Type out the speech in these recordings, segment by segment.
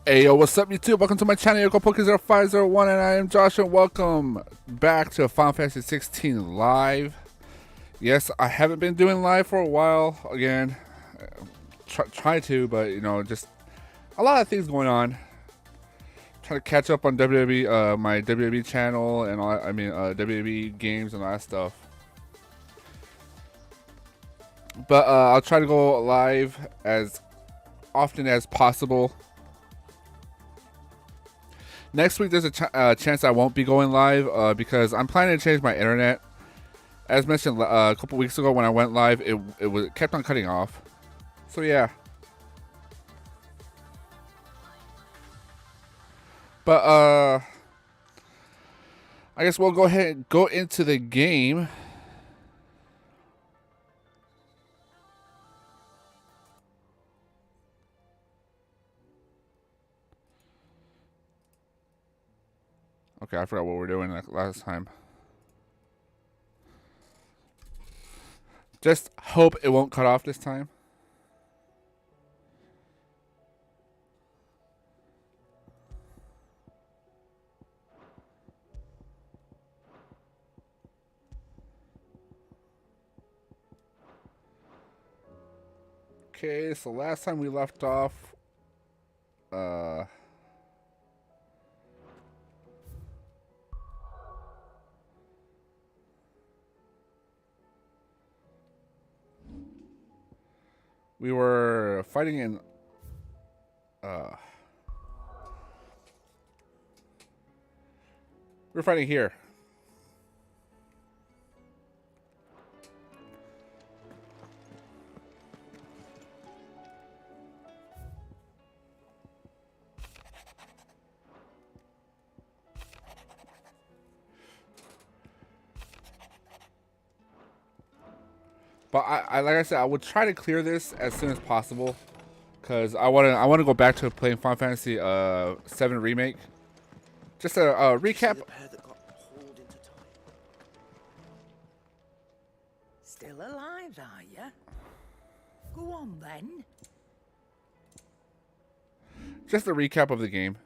Hey yo, what's up YouTube? Welcome to my channel, YokoPoke0501, and I am Josh, and welcome back to Final Fantasy 16 Live. Yes, I haven't been doing live for a while, again, try to, but you know, just a lot of things going on. Trying to catch up on WWE, my WWE channel, and all, WWE games and all that stuff. But I'll try to go live as often as possible. Next week, there's a chance I won't be going live because I'm planning to change my internet. As mentioned a couple weeks ago when I went live, it kept on cutting off. So yeah. But I guess we'll go ahead and go into the game. Okay, I forgot what we were doing last time. Just hope it won't cut off this time. Okay, so last time we left off, we were fighting in we're fighting here. But I like I said, I would try to clear this as soon as possible, cause I wanna go back to playing Final Fantasy 7 remake. Just a recap. Still alive, are you? Go on then. Just a recap of the game.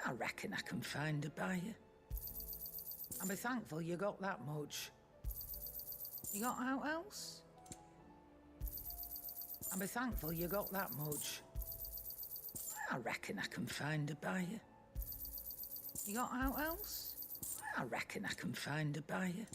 I reckon I can find a buyer. I'll be thankful you got that much. You got out else? I'll be thankful you got that much. I reckon I can find a buyer. You got out else? I reckon I can find a buyer.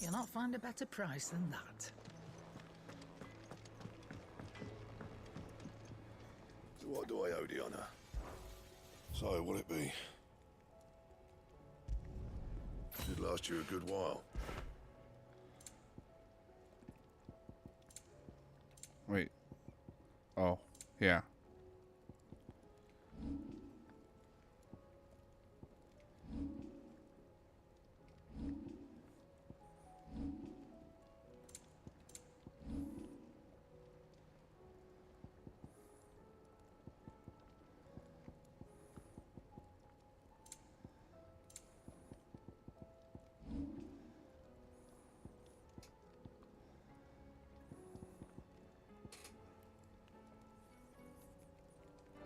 You'll not find a better price than that. So what do I owe the honour? So, will it be? Should last you a good while. Wait. Oh, yeah.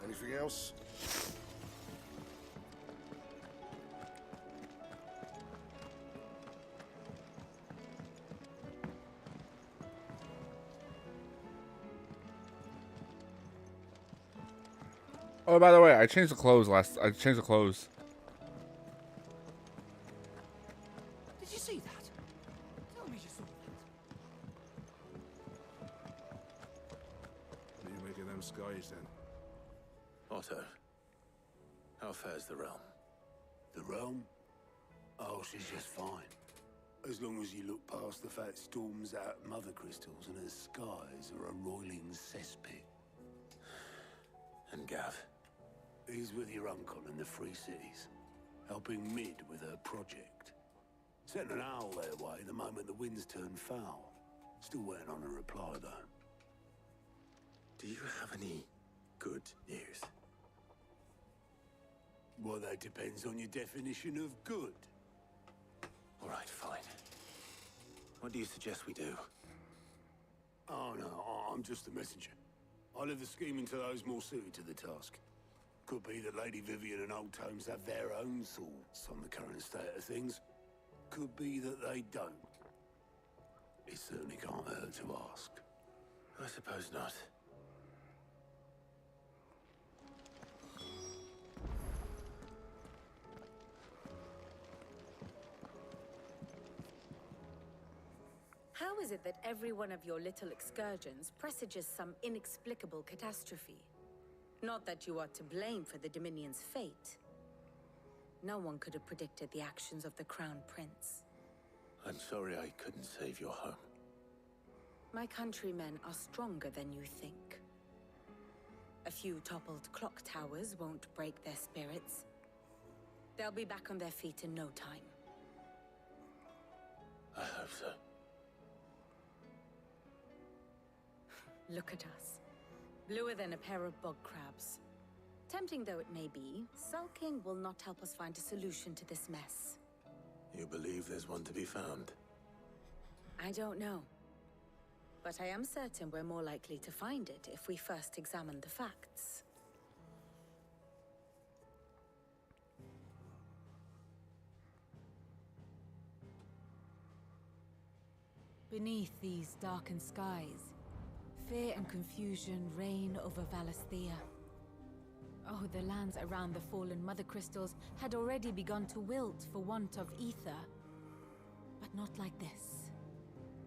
Anything else? Oh, by the way, I changed the clothes I changed the clothes. Did you see that? Tell me you saw that. What are you making them skies then? Otto, how fares the realm? The realm? Oh, she's just fine. As long as you look past the fact storms out mother crystals and her skies are a roiling cesspit. And Gav? He's with your uncle in the Free Cities, helping Mid with her project. Sent an owl their way the moment the winds turned foul. Still waiting on a reply, though. Do you have any good news? Well, that depends on your definition of good. What do you suggest we do? Oh no, I'm just the messenger. I'll leave the scheming to those more suited to the task. Could be that Lady Vivian and Old Tomes have their own thoughts on the current state of things. Could be that they don't. It certainly can't hurt to ask. I suppose not. How is it that every one of your little excursions presages some inexplicable catastrophe? Not that you are to blame for the Dominion's fate. No one could have predicted the actions of the Crown Prince. I'm sorry I couldn't save your home. My countrymen are stronger than you think. A few toppled clock towers won't break their spirits. They'll be back on their feet in no time. I hope so. Look at us. Bluer than a pair of bog crabs. Tempting though it may be, sulking will not help us find a solution to this mess. You believe there's one to be found? I don't know. But I am certain we're more likely to find it if we first examine the facts. Beneath these darkened skies, fear and confusion reign over Valisthea. Oh, the lands around the fallen Mother Crystals had already begun to wilt for want of ether. But not like this.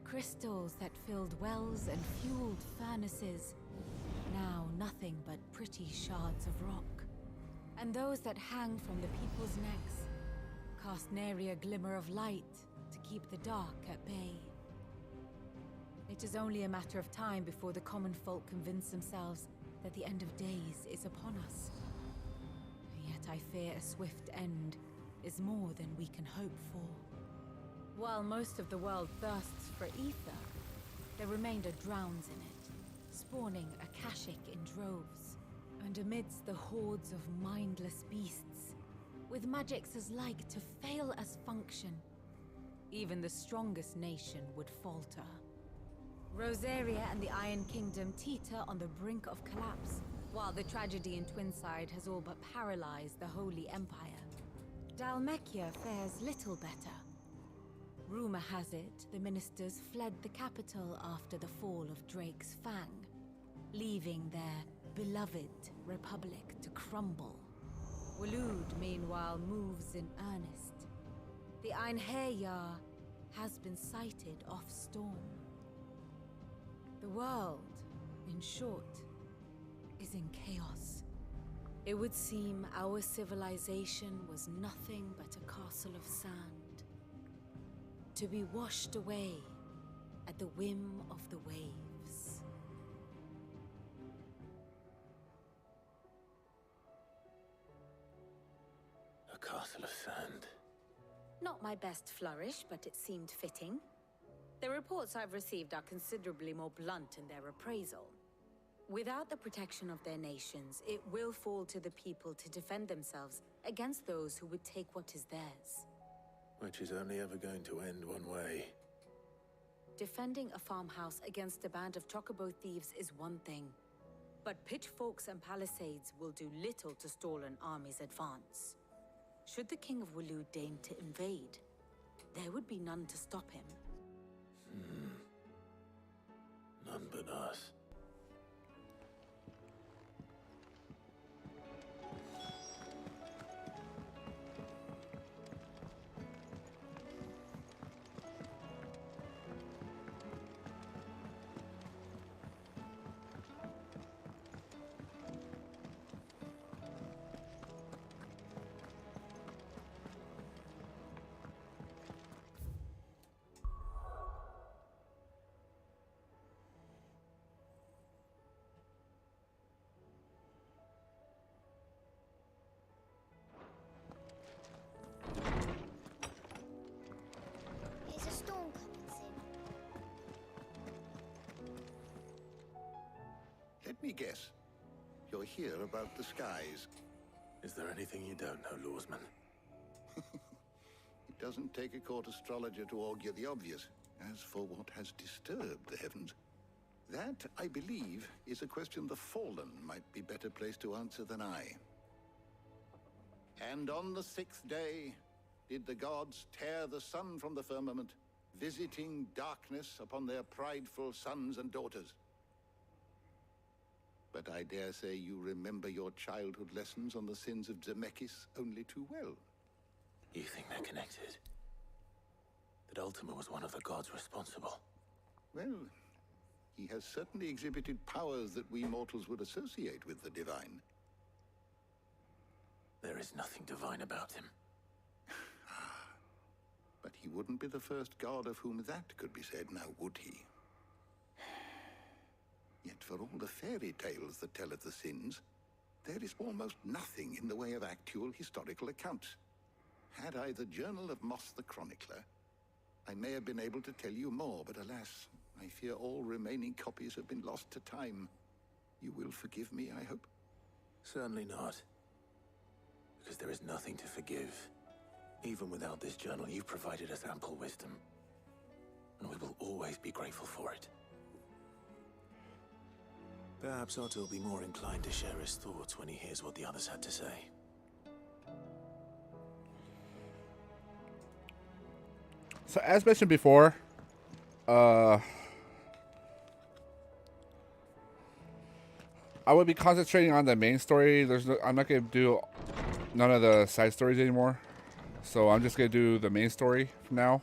Crystals that filled wells and fueled furnaces. Now nothing but pretty shards of rock. And those that hang from the people's necks cast nary a glimmer of light to keep the dark at bay. It is only a matter of time before the common folk convince themselves that the end of days is upon us. Yet I fear a swift end is more than we can hope for. While most of the world thirsts for ether, the remainder drowns in it, spawning Akashic in droves. And amidst the hordes of mindless beasts, with magics as like to fail as function, even the strongest nation would falter. Rosaria and the Iron Kingdom teeter on the brink of collapse, while the tragedy in Twinside has all but paralyzed the Holy Empire. Dhalmekia fares little better. Rumor has it the ministers fled the capital after the fall of Drake's Fang, leaving their beloved republic to crumble. Waloed, meanwhile, moves in earnest. The Einherjar has been sighted off Storm. The world, in short, is in chaos. It would seem our civilization was nothing but a castle of sand, to be washed away at the whim of the waves. A castle of sand. Not my best flourish, but it seemed fitting. The reports I've received are considerably more blunt in their appraisal. Without the protection of their nations, it will fall to the people to defend themselves against those who would take what is theirs. Which is only ever going to end one way. Defending a farmhouse against a band of chocobo thieves is one thing, but pitchforks and palisades will do little to stall an army's advance. Should the King of Waloed deign to invade, there would be none to stop him. None but us. Is a storm coming soon? Let me guess. You're here about the skies. Is there anything you don't know, Lawsman? It doesn't take a court astrologer to augur the obvious. As for what has disturbed the heavens, that, I believe, is a question the Fallen might be better placed to answer than I. And on the 6th day did the gods tear the sun from the firmament, visiting darkness upon their prideful sons and daughters. But I dare say you remember your childhood lessons on the sins of Zemeckis only too well. You think they're connected? That Ultima was one of the gods responsible? Well, he has certainly exhibited powers that we mortals would associate with the divine. There is nothing divine about him. But he wouldn't be the first god of whom that could be said, now would he? Yet for all the fairy tales that tell of the sins, there is almost nothing in the way of actual historical accounts. Had I the Journal of Moss the Chronicler, I may have been able to tell you more, but alas, I fear all remaining copies have been lost to time. You will forgive me, I hope? Certainly not. Because there is nothing to forgive. Even without this journal, you've provided us ample wisdom. And we will always be grateful for it. Perhaps Otto will be more inclined to share his thoughts when he hears what the others had to say. So as mentioned before, I would be concentrating on the main story. I'm not going to do none of the side stories anymore. So I'm just going to do the main story from now.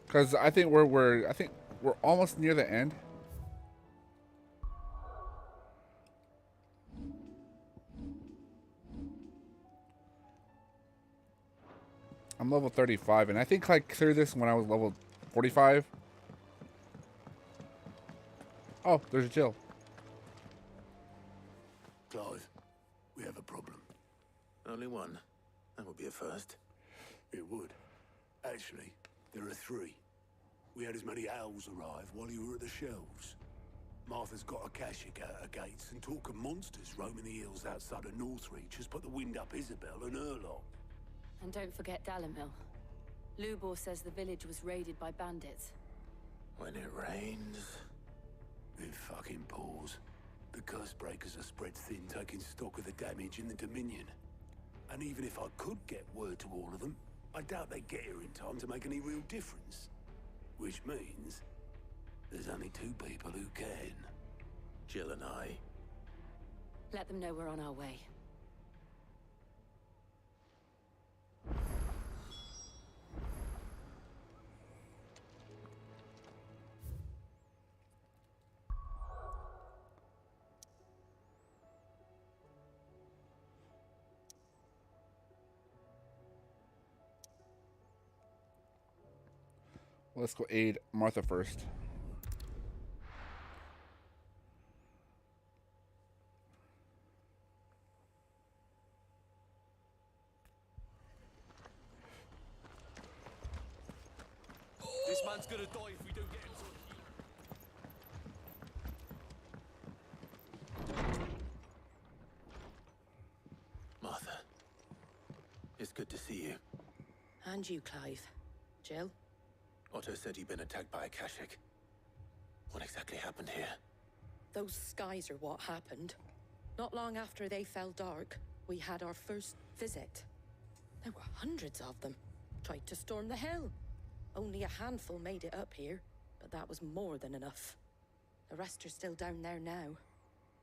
Because I think we're almost near the end. I'm level 35, and I think I cleared this when I was level 45. Oh, there's Jill. Clive, we have a problem. Only one. That would be a first. It would. Actually, there are 3. We had as many owls arrive while you were at the shelves. Martha's got a Kashik at her gates, and talk of monsters roaming the hills outside of Northreach has put the wind up Isabel and her lot. And don't forget Dalimil. Lubor says the village was raided by bandits. When it rains... It fucking pours. The curse breakers are spread thin, taking stock of the damage in the Dominion. And even if I could get word to all of them, I doubt they'd get here in time to make any real difference. Which means there's only 2 people who can. Jill and I. Let them know we're on our way. Let's go aid Martha first. This man's gonna die if we don't get him to... Martha. It's good to see you. And you, Clive. Jill? Otto said he'd been attacked by a Kashik. What exactly happened here? Those skies are what happened. Not long after they fell dark, we had our first visit. There were hundreds of them. Tried to storm the hill. Only a handful made it up here, but that was more than enough. The rest are still down there now.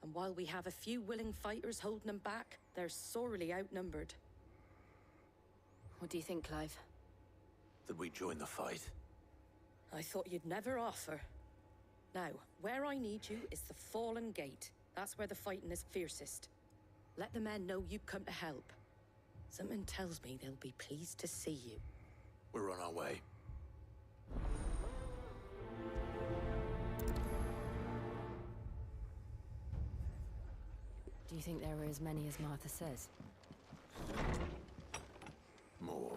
And while we have a few willing fighters holding them back, they're sorely outnumbered. What do you think, Clive? That we join the fight? I thought you'd never offer. Now, where I need you is the Fallen Gate. That's where the fighting is fiercest. Let the men know you come to help. Something tells me they'll be pleased to see you. We're on our way. Do you think there are as many as Martha says? More.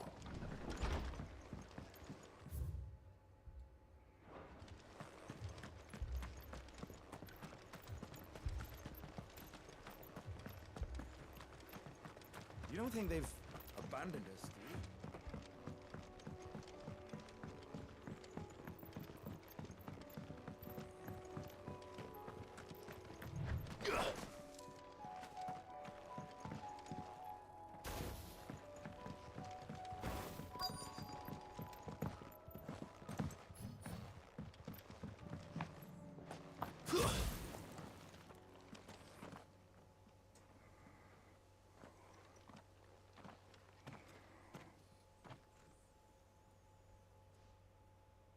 You don't think they've abandoned us, do you?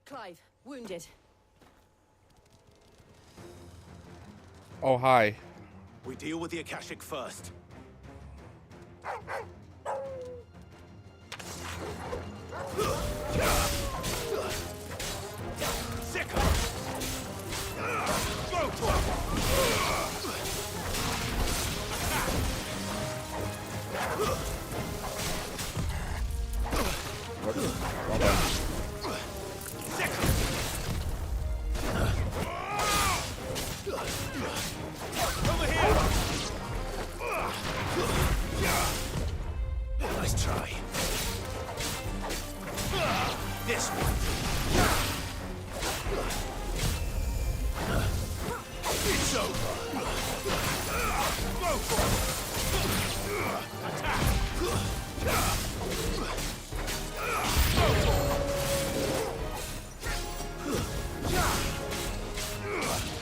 Clive, wounded. Oh, hi. We deal with the Akashic first. Over here! Nice try. This one. It's over. Go for it. Attack.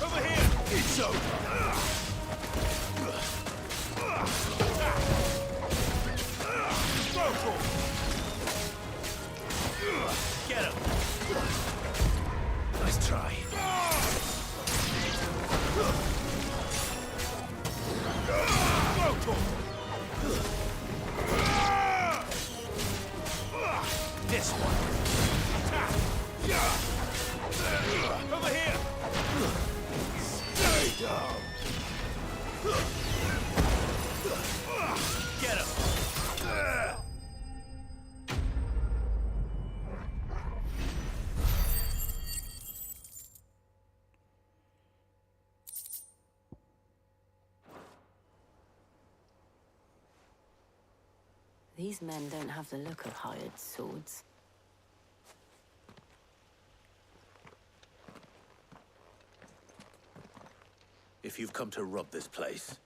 Over here. It's over. Get him! Nice try. This one. Over here! Stay down! Get him! These men don't have the look of hired swords. If you've come to rob this place,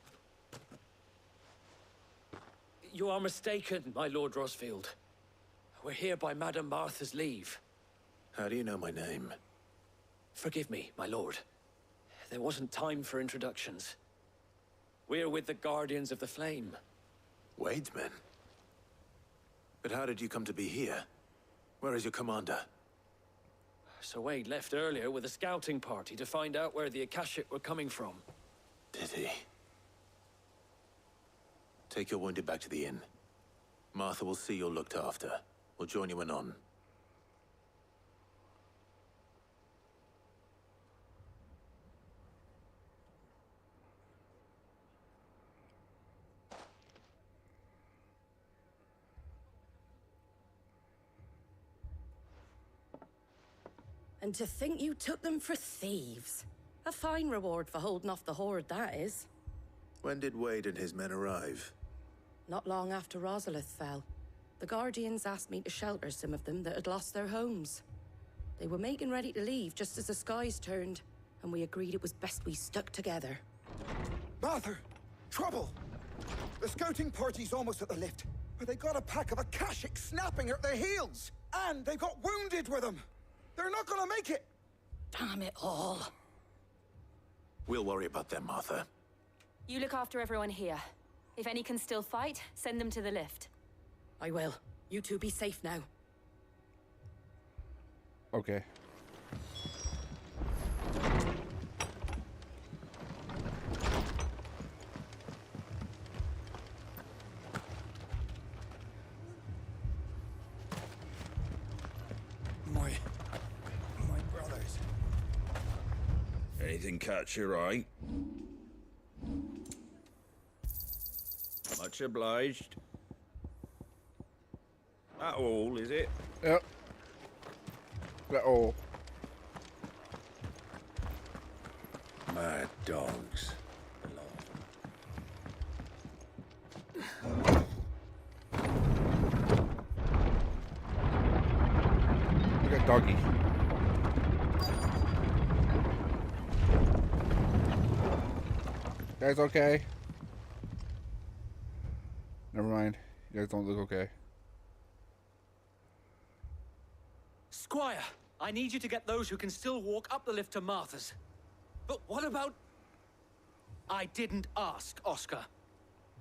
You are mistaken, my Lord Rosfield. We're here by Madame Martha's leave. how do you know my name? Forgive me, my lord. There wasn't time for introductions. We're with the Guardians of the Flame. Wade's men? But how did you come to be here? Where is your commander? Sir Wade left earlier with a scouting party to find out where the Akashic were coming from. Did he? Take your wounded back to the inn. Martha will see you're looked after. We'll join you anon. And to think you took them for thieves. A fine reward for holding off the horde, that is. When did Wade and his men arrive? Not long after Rosalith fell. The Guardians asked me to shelter some of them that had lost their homes. They were making ready to leave just as the skies turned, and we agreed it was best we stuck together. Martha! Trouble! The scouting party's almost at the lift, but they got a pack of Akashic snapping at their heels! And they've got wounded with them! They're not gonna make it! Damn it all. We'll worry about them, Martha. You look after everyone here. If any can still fight, send them to the lift. I will. You two be safe now. Okay. My brothers. Anything catch your eye? Much obliged. That all, is it? Yep. That all. Mad dogs. Doggy. You guys okay? Never mind. You guys don't look okay. Squire, I need you to get those who can still walk up the lift to Martha's. But what about... I didn't ask, Oscar.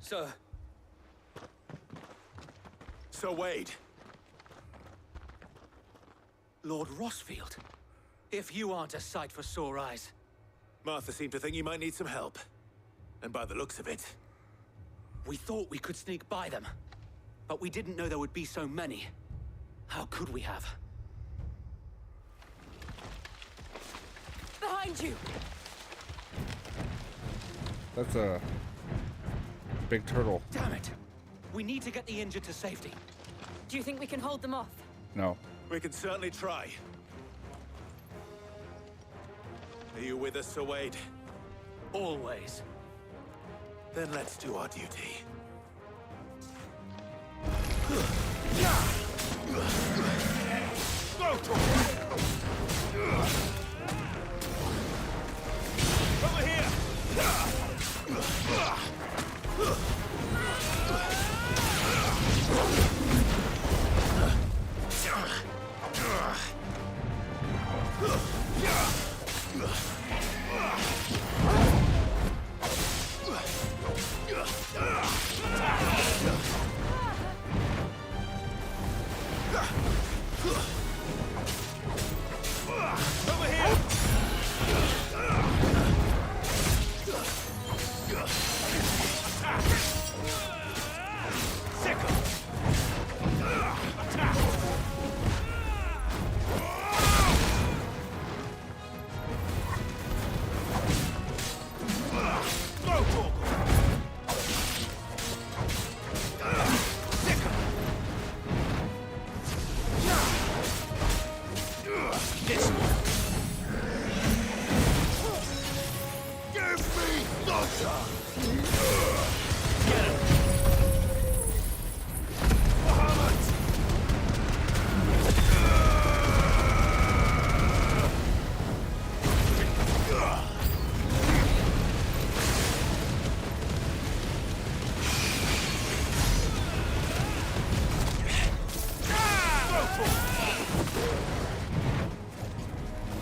Sir. Sir Wade. Lord Rossfield. If you aren't a sight for sore eyes. Martha seemed to think you might need some help. And by the looks of it... We thought we could sneak by them. But we didn't know there would be so many. How could we have? Behind you! That's a big turtle. Damn it! We need to get the injured to safety. Do you think we can hold them off? No. We can certainly try. Are you with us, Sir Wade? Always. Then let's do our duty. Over here! Over here!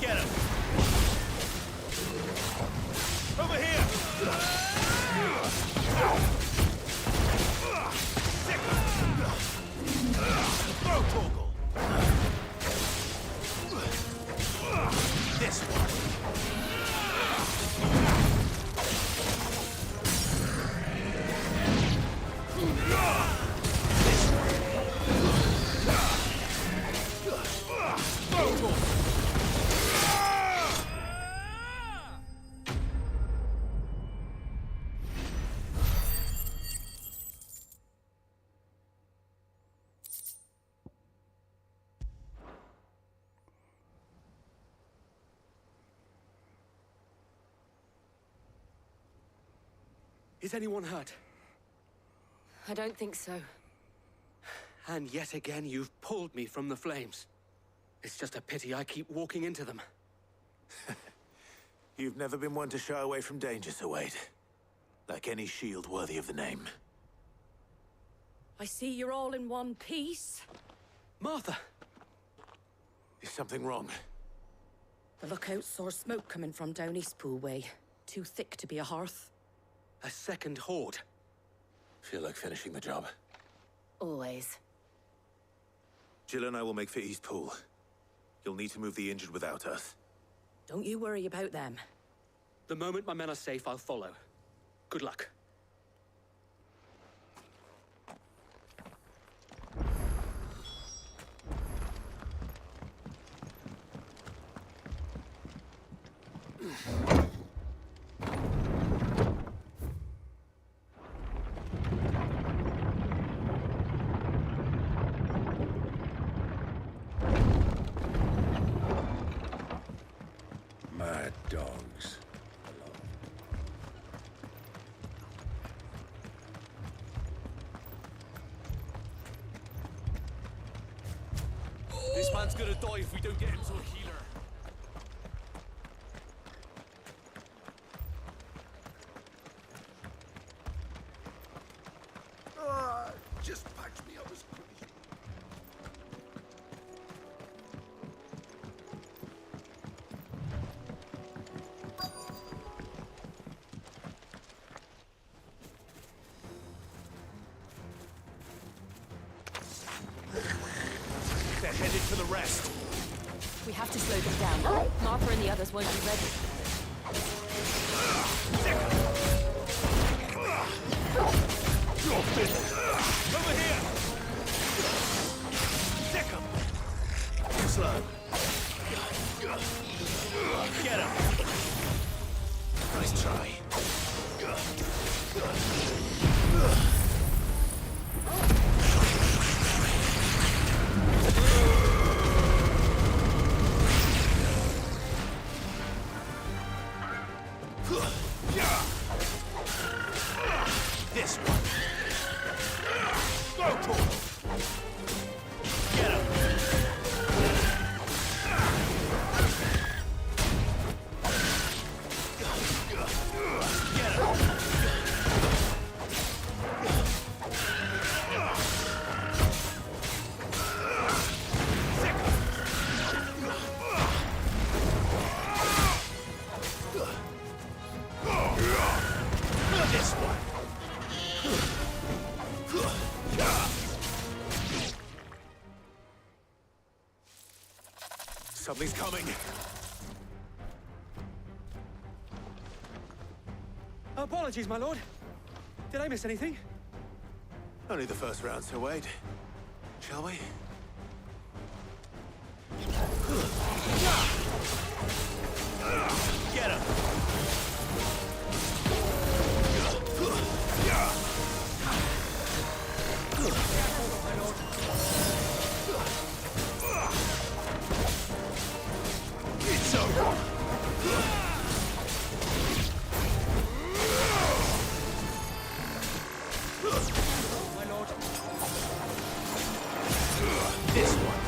Get him! Over here! Throw Torgal! This one! Is anyone hurt? I don't think so. And yet again, you've pulled me from the flames. It's just a pity I keep walking into them. You've never been one to shy away from danger, Sir Wade. Like any shield worthy of the name. I see you're all in one piece. Martha! Is something wrong? The lookout saw smoke coming from down Eastpool way. Too thick to be a hearth. A second horde. Feel like finishing the job. Always. Jill and I will make for Eastpool. You'll need to move the injured without us. Don't you worry about them. The moment my men are safe, I'll follow. Good luck. Mad dogs. man's gonna die if we don't get him to a healer. Just patch me up as quick as you They're headed for the rest. We have to slow them down. Martha and the others won't be ready. You're finished. Over here. Stick 'em. Slow. Get him. Nice try. This one. Go for it. Get him. Get him. This one. Something's coming. Apologies, my lord. Did I miss anything? Only the first round, Sir Wade. Shall we? Get him. It's over. My lord. This one.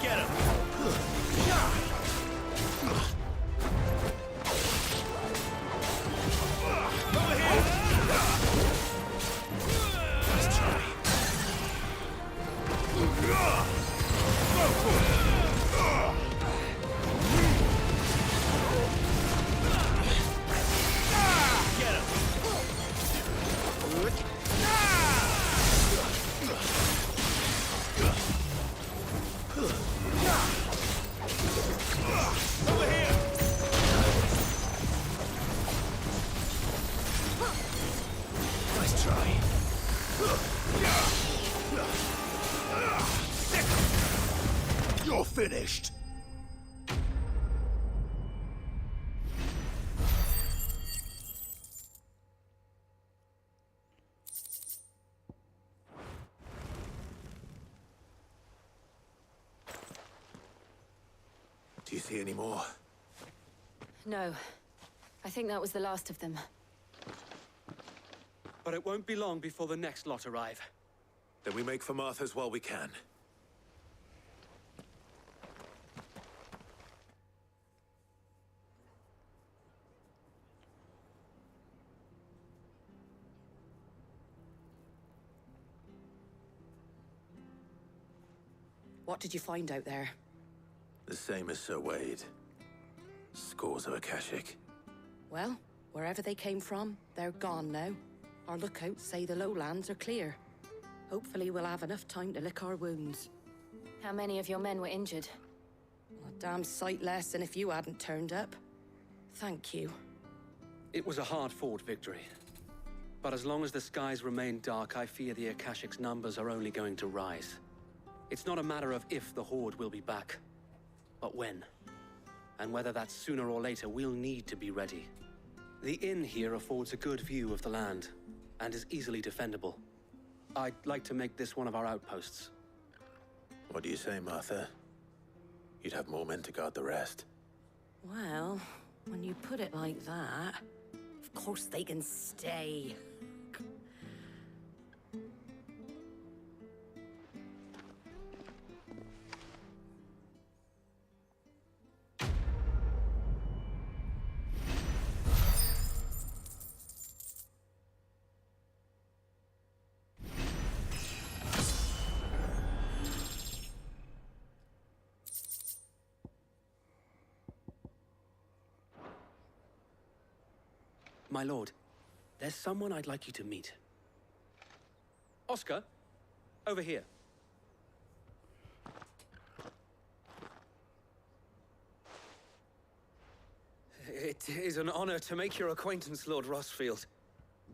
Get him. Over here. Nice try. Go for it. Get him. Over here. Nice try. You're finished. Do you see any more? No. I think that was the last of them. But it won't be long before the next lot arrive. Then we make for Martha's while we can. What did you find out there? The same as Sir Wade. Scores of Akashic. Well, wherever they came from, they're gone now. Our lookouts say the lowlands are clear. Hopefully we'll have enough time to lick our wounds. How many of your men were injured? A damn sight less than if you hadn't turned up. Thank you. It was a hard-fought victory. But as long as the skies remain dark, I fear the Akashic's numbers are only going to rise. It's not a matter of if the Horde will be back, but when. And whether that's sooner or later, we'll need to be ready. The inn here affords a good view of the land, and is easily defendable. I'd like to make this one of our outposts. What do you say, Martha? You'd have more men to guard the rest. Well, When you put it like that, of course they can stay. My lord, there's someone I'd like you to meet. Oscar, over here. It is an honor to make your acquaintance, Lord Rossfield.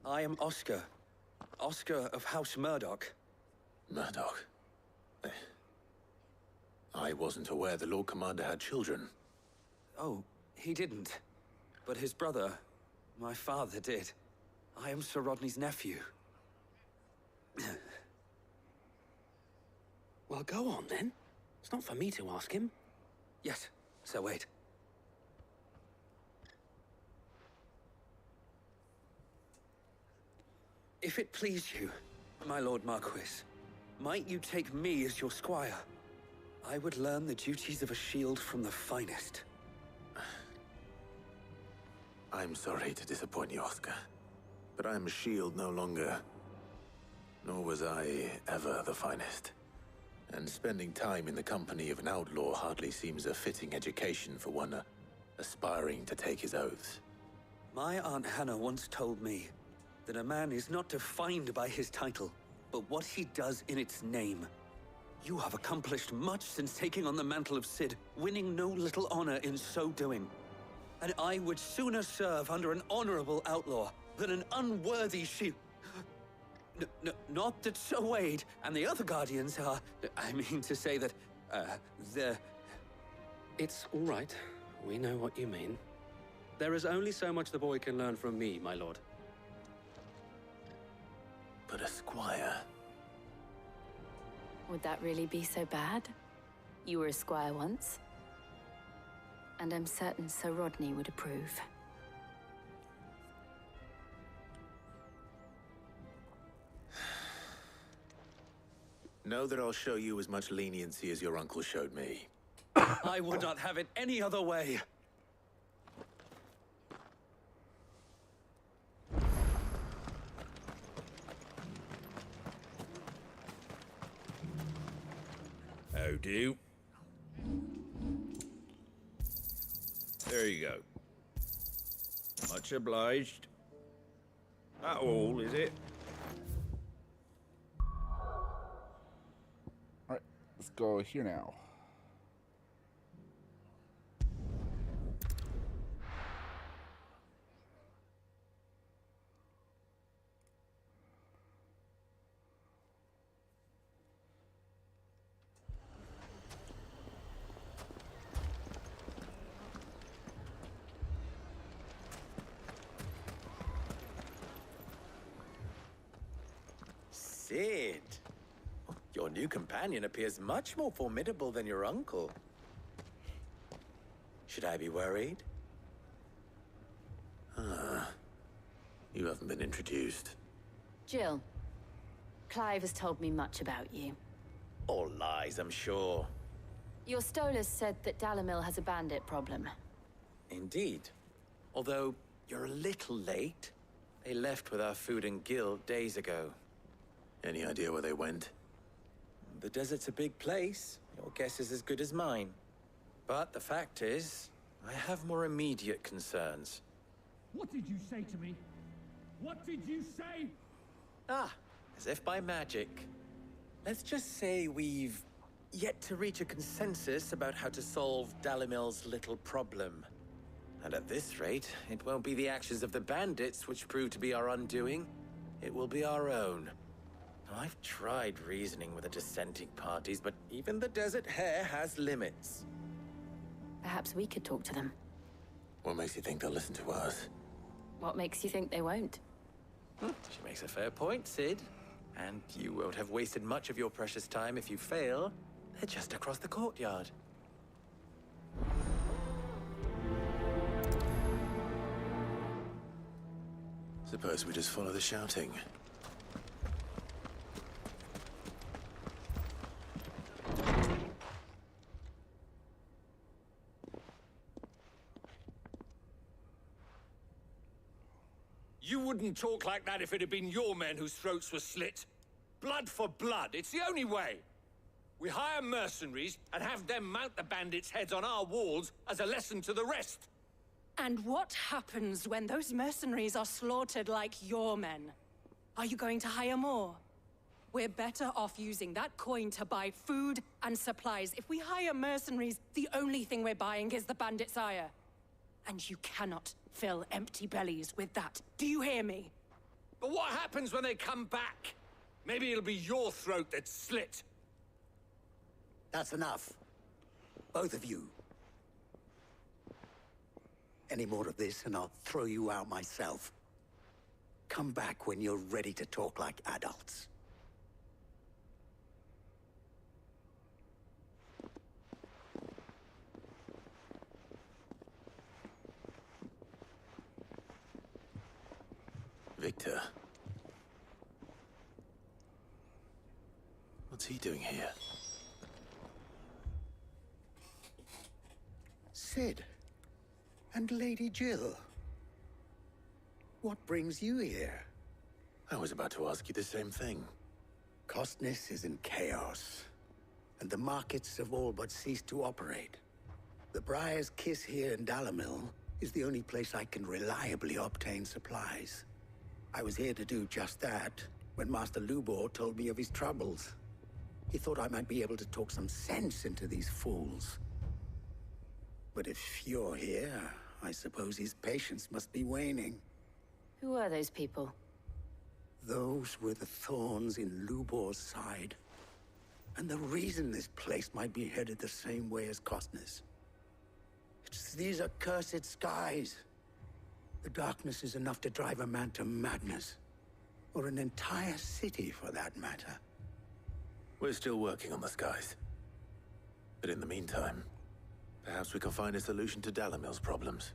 I am Oscar. Oscar of House Murdoch. Murdoch? I wasn't aware the Lord Commander had children. Oh, he didn't. But his brother, my father, did. I am Sir Rodney's nephew. Well, go on, then. It's not for me to ask him. Yes, Sir Wade. If it please you, my Lord Marquis, might you take me as your squire? I would learn the duties of a shield from the finest. I'm sorry to disappoint you, Oscar, but I'm a shield no longer. Nor was I ever the finest. And spending time in the company of an outlaw hardly seems a fitting education for one aspiring to take his oaths. My Aunt Hannah once told me that a man is not defined by his title, but what he does in its name. You have accomplished much since taking on the mantle of Cid, winning no little honor in so doing. And I would sooner serve under an honorable outlaw than an unworthy shield. Not that Sir Wade and the other Guardians are... I mean to say that, they're... It's all right. We know what you mean. There is only so much the boy can learn from me, my lord. But a squire... Would that really be so bad? You were a squire once. And I'm certain Sir Rodney would approve. Know that I'll show you as much leniency as your uncle showed me. I would not have it any other way. How do? There you go. Much obliged. That all, is it? Alright, let's go here now. Cid, your new companion appears much more formidable than your uncle. Should I be worried? You haven't been introduced. Jill, Clive has told me much about you. All lies, I'm sure. Your Stolas said that Dalimil has a bandit problem. Indeed. Although, you're a little late. They left with our food and guild days ago. Any idea where they went? The desert's a big place. Your guess is as good as mine. But the fact is, I have more immediate concerns. What did you say to me? What did you say? Ah, as if by magic. Let's just say we've yet to reach a consensus about how to solve Dalimil's little problem. And at this rate, it won't be the actions of the bandits which prove to be our undoing. It will be our own. I've tried reasoning with the dissenting parties, but even the Desert Hare has limits. Perhaps we could talk to them. What makes you think they'll listen to us? What makes you think they won't? She makes a fair point, Cid. And you won't have wasted much of your precious time if you fail. They're just across the courtyard. Suppose we just follow the shouting. You wouldn't talk like that if it had been your men whose throats were slit. Blood for blood, it's the only way. We hire mercenaries and have them mount the bandits' heads on our walls as a lesson to the rest. And what happens when those mercenaries are slaughtered like your men? Are you going to hire more? We're better off using that coin to buy food and supplies. If we hire mercenaries, the only thing we're buying is the bandit's ire. And you cannot fill empty bellies with that. Do you hear me? But what happens when they come back? Maybe it'll be your throat that's slit. That's enough. Both of you. Any more of this and I'll throw you out myself. Come back when you're ready to talk like adults. Victor. What's he doing here? Cid. And Lady Jill. What brings you here? I was about to ask you the same thing. Costness is in chaos, and the markets have all but ceased to operate. The Briar's Kiss here in Dalimil is the only place I can reliably obtain supplies. I was here to do just that when Master Lubor told me of his troubles. He thought I might be able to talk some sense into these fools. But if you're here, I suppose his patience must be waning. Who are those people? Those were the thorns in Lubor's side. And the reason this place might be headed the same way as Costness. It's these accursed skies. The darkness is enough to drive a man to madness. Or an entire city, for that matter. We're still working on the skies. But in the meantime, perhaps we can find a solution to Dalimil's problems.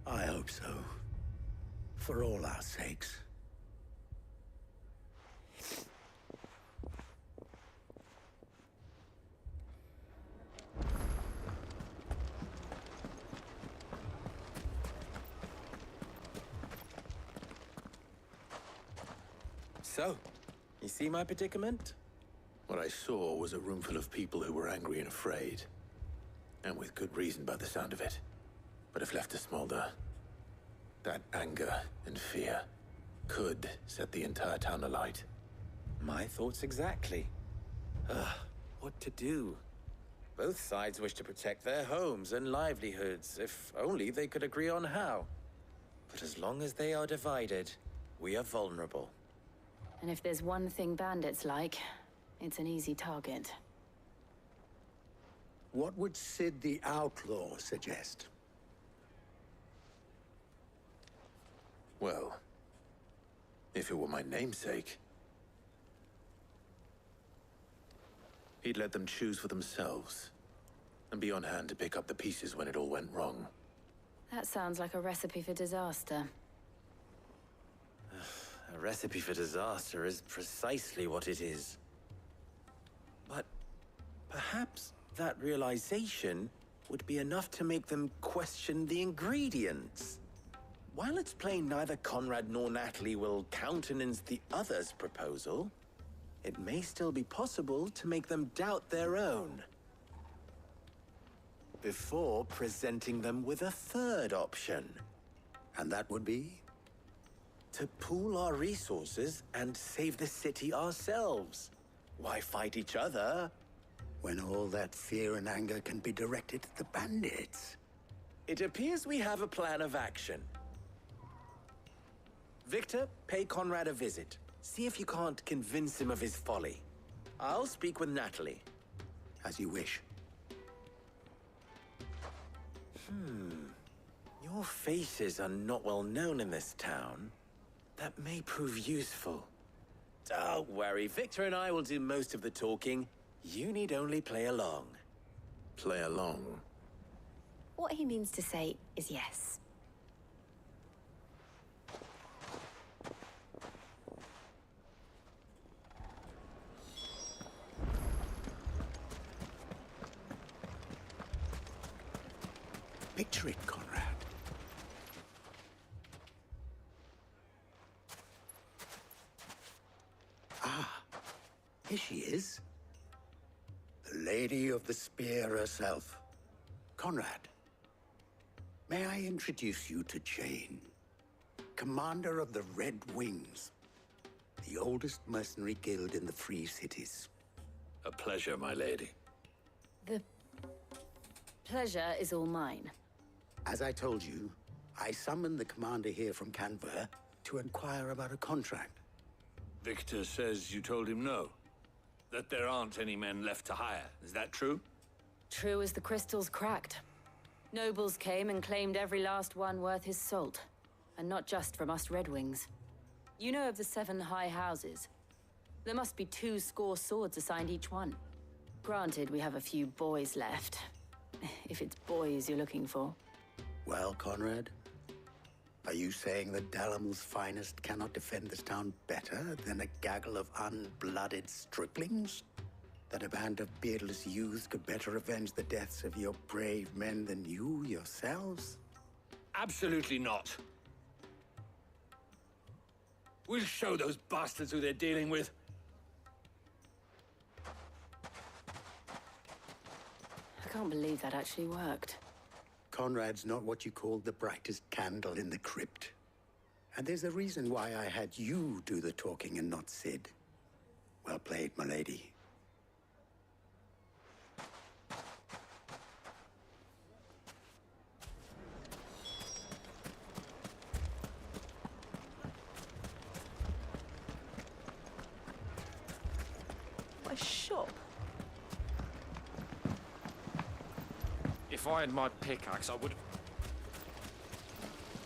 I hope so. For all our sakes. So, you see my predicament? What I saw was a room full of people who were angry and afraid. And with good reason by the sound of it. But if left to smolder, that anger and fear could set the entire town alight. My thoughts exactly. What to do? Both sides wish to protect their homes and livelihoods, if only they could agree on how. But as long as they are divided, we are vulnerable. And if there's one thing bandits like, it's an easy target. What would Cid the Outlaw suggest? Well, if it were my namesake, he'd let them choose for themselves, and be on hand to pick up the pieces when it all went wrong. That sounds like a recipe for disaster. A recipe for disaster is precisely what it is. But perhaps that realization would be enough to make them question the ingredients. While it's plain neither Conrad nor Natalie will countenance the other's proposal, it may still be possible to make them doubt their own. Before presenting them with a third option. And that would be? To pool our resources and save the city ourselves. Why fight each other? When all that fear and anger can be directed at the bandits. It appears we have a plan of action. Victor, pay Conrad a visit. See if you can't convince him of his folly. I'll speak with Natalie. As you wish. Your faces are not well known in this town. That may prove useful. Don't worry, Victor and I will do most of the talking. You need only play along. Play along? What he means to say is yes. Picture it, Conrad. Ah, here she is. The Lady of the Spear herself. Conrad, may I introduce you to Jane, commander of the Red Wings, the oldest mercenary guild in the Free Cities. A pleasure, my lady. The pleasure is all mine. As I told you, I summoned the commander here from Canver to inquire about a contract. Victor says you told him no. That there aren't any men left to hire. Is that true? True as the crystals cracked. Nobles came and claimed every last one worth his salt. And not just from us Red Wings. You know of the 7 high houses. There must be 2 swords assigned each one. Granted, we have a few boys left. If it's boys you're looking for. Well, Conrad, are you saying that Dalamel's finest cannot defend this town better than a gaggle of unblooded striplings? That a band of beardless youths could better avenge the deaths of your brave men than you yourselves? Absolutely not. We'll show those bastards who they're dealing with. I can't believe that actually worked. Conrad's not what you call the brightest candle in the crypt. And there's a reason why I had you do the talking and not Sid. Well played, my lady. A shop? If I had my pickaxe, I would...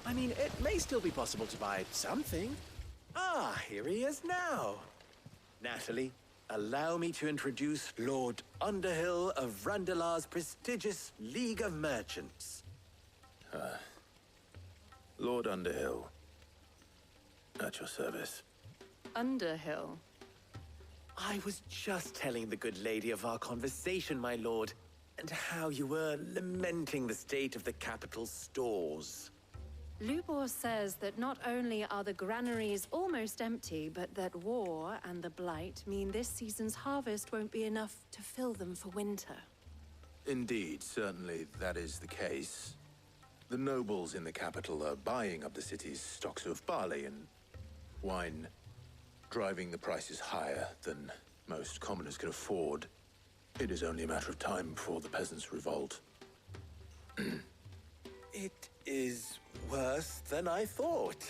I mean, it may still be possible to buy something. Ah, here he is now. Natalie, allow me to introduce Lord Underhill of Randalar's prestigious League of Merchants. Lord Underhill. At your service. Underhill? I was just telling the good lady of our conversation, my lord, and how you were lamenting the state of the capital's stores. Lubor says that not only are the granaries almost empty, but that war and the Blight mean this season's harvest won't be enough to fill them for winter. Indeed, certainly that is the case. The nobles in the capital are buying up the city's stocks of barley and wine, driving the prices higher than most commoners can afford. It is only a matter of time before the peasants revolt. It is worse than I thought.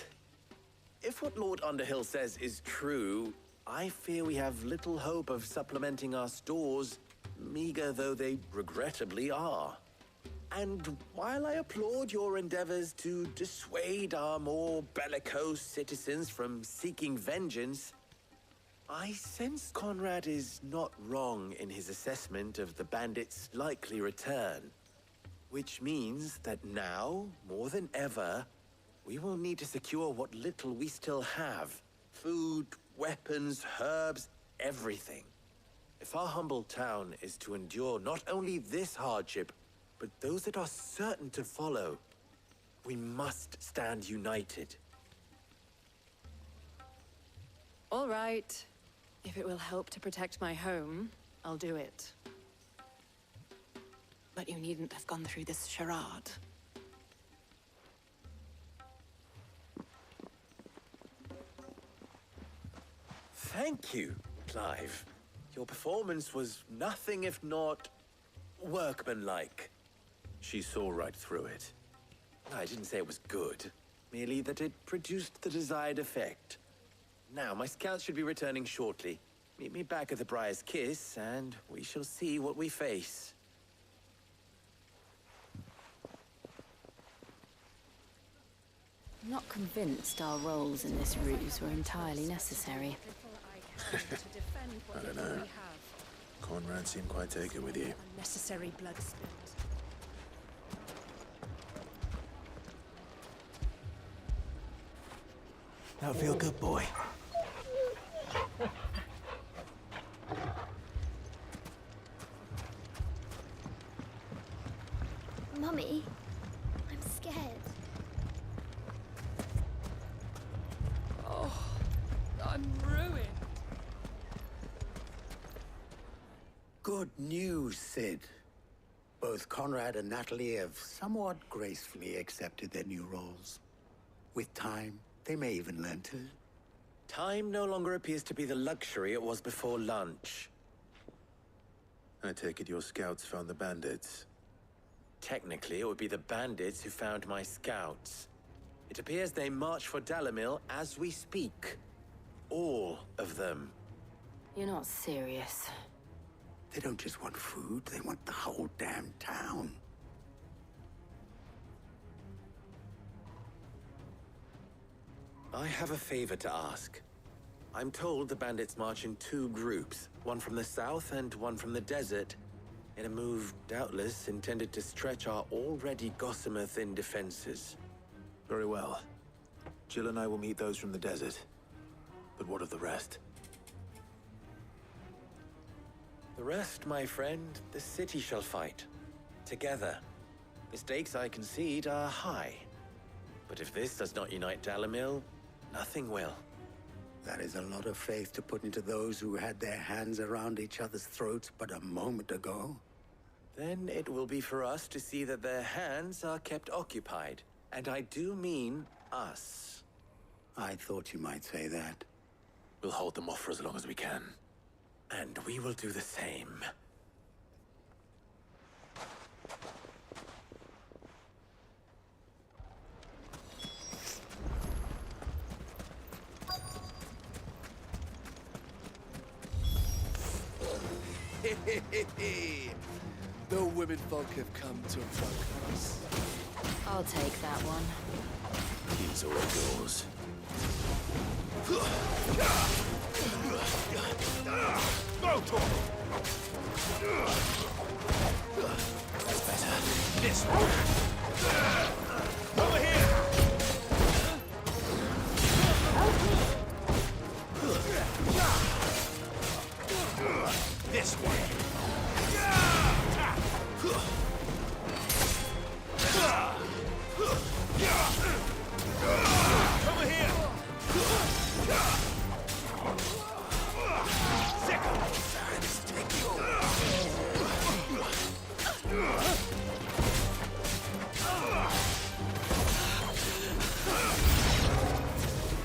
If what Lord Underhill says is true, I fear we have little hope of supplementing our stores, meager though they regrettably are. And while I applaud your endeavors to dissuade our more bellicose citizens from seeking vengeance, I sense Conrad is not wrong in his assessment of the bandits' likely return. Which means that now, more than ever, we will need to secure what little we still have. Food, weapons, herbs, everything. If our humble town is to endure not only this hardship, but those that are certain to follow, we must stand united. All right. If it will help to protect my home, I'll do it. But you needn't have gone through this charade. Thank you, Clive. Your performance was nothing if not workmanlike. She saw right through it. I didn't say it was good, merely that it produced the desired effect. Now, my scouts should be returning shortly. Meet me back at the Briar's Kiss, and we shall see what we face. I'm not convinced our roles in this ruse were entirely necessary. I don't know. Conrad seemed quite taken with you. Unnecessary blood spilled. Now feel good, boy. Mummy, Good news, Sid. Both Conrad and Natalie have somewhat gracefully accepted their new roles. With time, they may even learn to. Time no longer appears to be the luxury it was before lunch. I take it your scouts found the bandits. Technically, it would be the bandits who found my scouts. It appears they march for Dalimil as we speak. All of them. You're not serious. They don't just want food, they want the whole damn town. I have a favor to ask. I'm told the bandits march in 2 groups, one from the south and one from the desert, in a move doubtless intended to stretch our already gossamer-thin defenses. Very well. Jill and I will meet those from the desert. But what of the rest? The rest, my friend, the city shall fight. Together. The stakes, I concede, are high. But if this does not unite Dalimil, nothing will. That is a lot of faith to put into those who had their hands around each other's throats but a moment ago. Then it will be for us to see that their hands are kept occupied. And I do mean us. I thought you might say that. We'll hold them off for as long as we can. And we will do the same. The women folk have come to welcome us. I'll take that one. He's all yours. Go, Tor! That's better. This one! Over here! This way! Over here!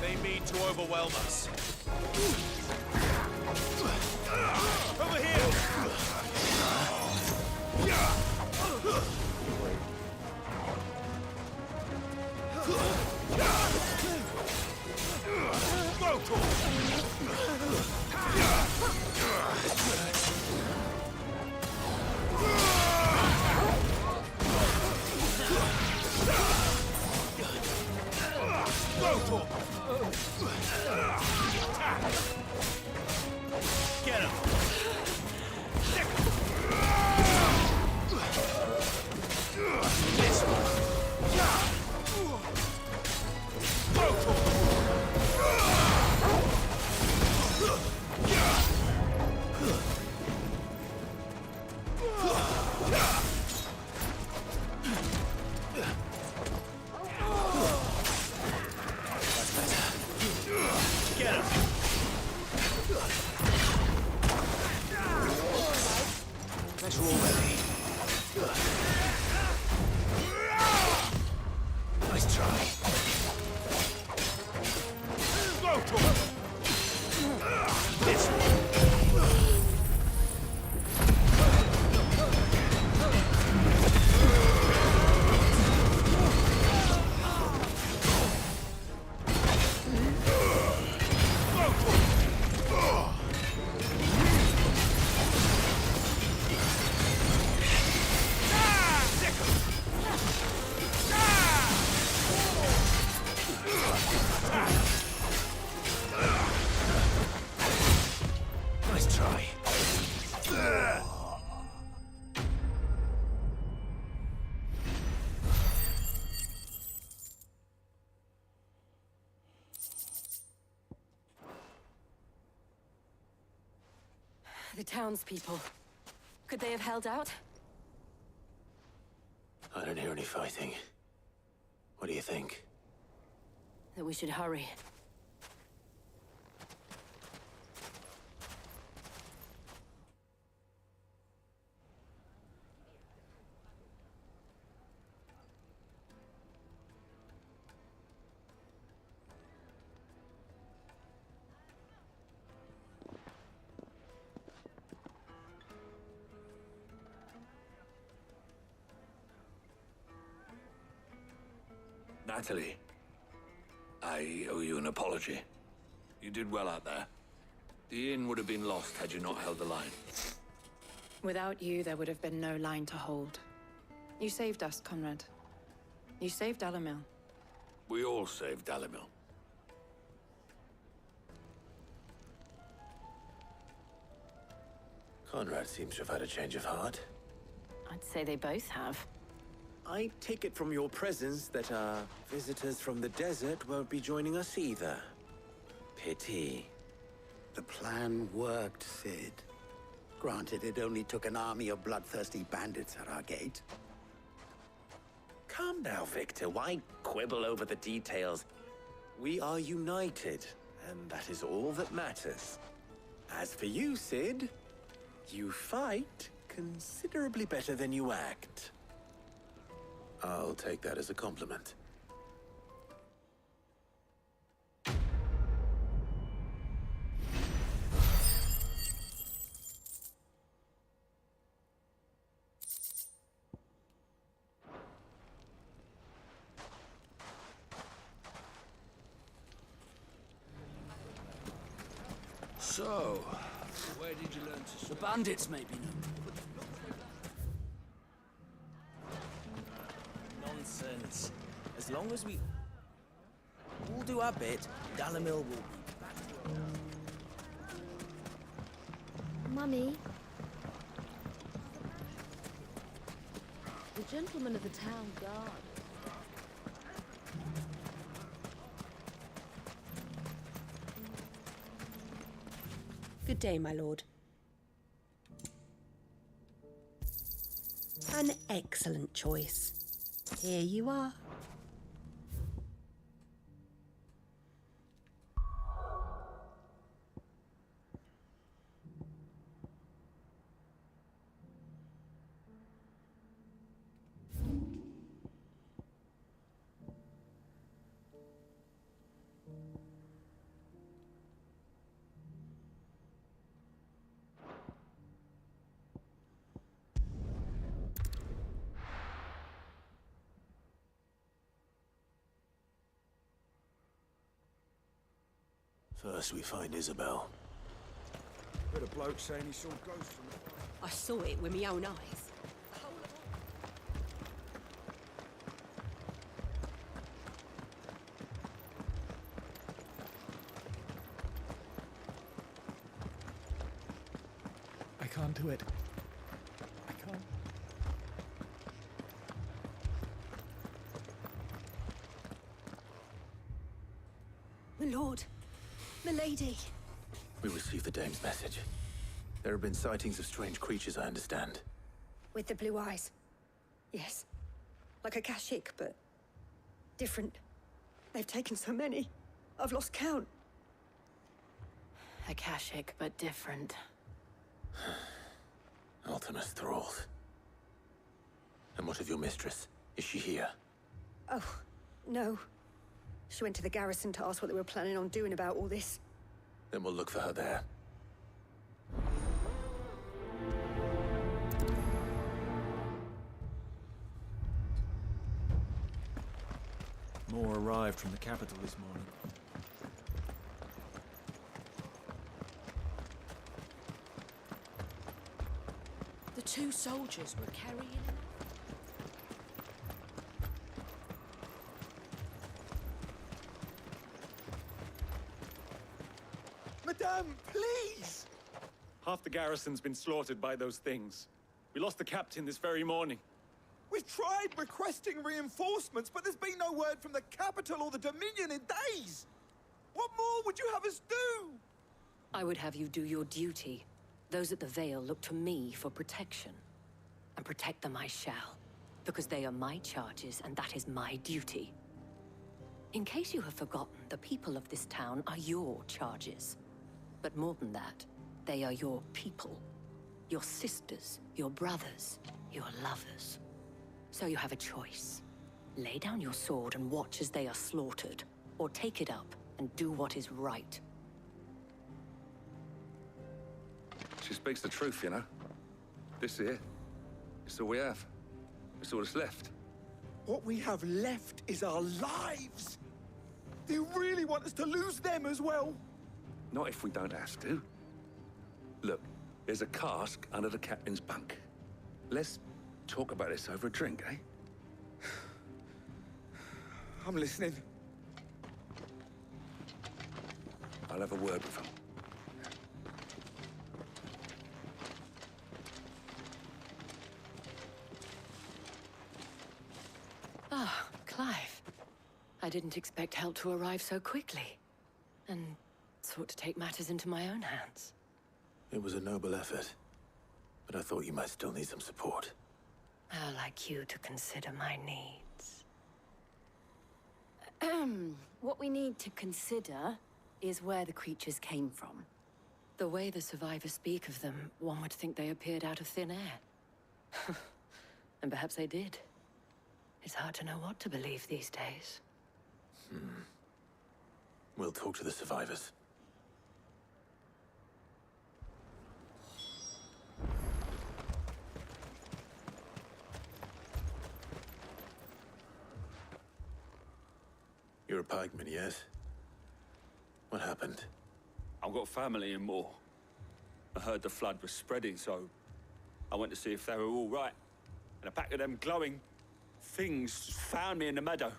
They mean to overwhelm us. Over here! Go, Tor! Go, Tor! Get him! This one! Go, Tor! Get him! Let's roll ready. Nice try. Go, Tor! This one! Nice try. The townspeople. Could they have held out? I don't hear any fighting. What do you think? That we should hurry. Natalie, I owe you an apology. You did well out there. The inn would have been lost had you not held the line. Without you, there would have been no line to hold. You saved us, Conrad. You saved Dalimil. We all saved Dalimil. Conrad seems to have had a change of heart. I'd say they both have. I take it from your presence that our visitors from the desert won't be joining us either. Pity. The plan worked, Sid. Granted, it only took an army of bloodthirsty bandits at our gate. Calm now, Victor. Why quibble over the details? We are united, and that is all that matters. As for you, Sid, you fight considerably better than you act. I'll take that as a compliment. So, where did you learn to swim? The bandits, maybe. Nonsense. As long as we all do our bit, Dalimil will be back to work. Mummy. The gentleman of the town guard. Good day, my lord. An excellent choice. Here you are. First we find Isabel. Heard a bloke saying he saw ghosts from the... I saw it with my own eyes. I can't do it. I can't. My lord. Milady. We received the dame's message. There have been sightings of strange creatures, I understand. With the blue eyes. Yes. Like a Kashik, but different. They've taken so many. I've lost count. Akashic, but different. Ultimus thralls. And what of your mistress? Is she here? Oh, no. She went to the garrison to ask what they were planning on doing about all this. Then we'll look for her there. More arrived from the capital this morning. The two soldiers were carrying him. Madame, please! Half the garrison's been slaughtered by those things. We lost the captain this very morning. We've tried requesting reinforcements, but there's been no word from the capital or the Dominion in days! What more would you have us do? I would have you do your duty. Those at the Vale look to me for protection. And protect them I shall. Because they are my charges, and that is my duty. In case you have forgotten, the people of this town are your charges. But more than that, they are your people. Your sisters, your brothers, your lovers. So you have a choice. Lay down your sword and watch as they are slaughtered, or take it up and do what is right. She speaks the truth, you know. This here, it's all we have. It's all that's left. What we have left is our lives. Do you really want us to lose them as well? Not if we don't have to. Look, there's a cask under the captain's bunk. Let's talk about this over a drink, eh? I'm listening. I'll have a word with him. Ah, Clive. I didn't expect help to arrive so quickly. And sought to take matters into my own hands. It was a noble effort, but I thought you might still need some support. I'd like you to consider my needs. What we need to consider is where the creatures came from. The way the survivors speak of them, one would think they appeared out of thin air. And perhaps they did. It's hard to know what to believe these days. We'll talk to the survivors. You're a pikeman, yes? What happened? I've got family in Moor. I heard the flood was spreading, so I went to see if they were all right. And a pack of them glowing things found me in the meadow.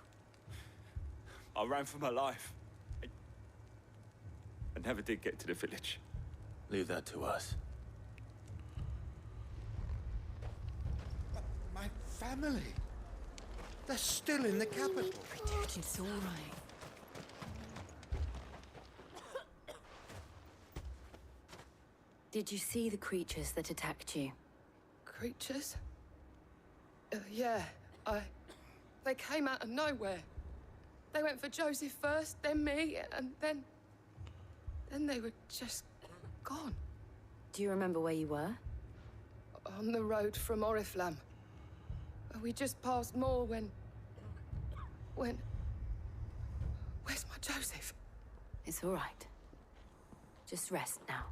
I ran for my life. I never did get to the village. Leave that to us. My family. They're still in the capital. It's all right. Did you see the creatures that attacked you? Creatures? Yeah, they came out of nowhere. They went for Joseph first, then me, and then they were just gone. Do you remember where you were? On the road from Oriflamme. We just passed Moor when... Where's my Joseph? It's all right. Just rest now.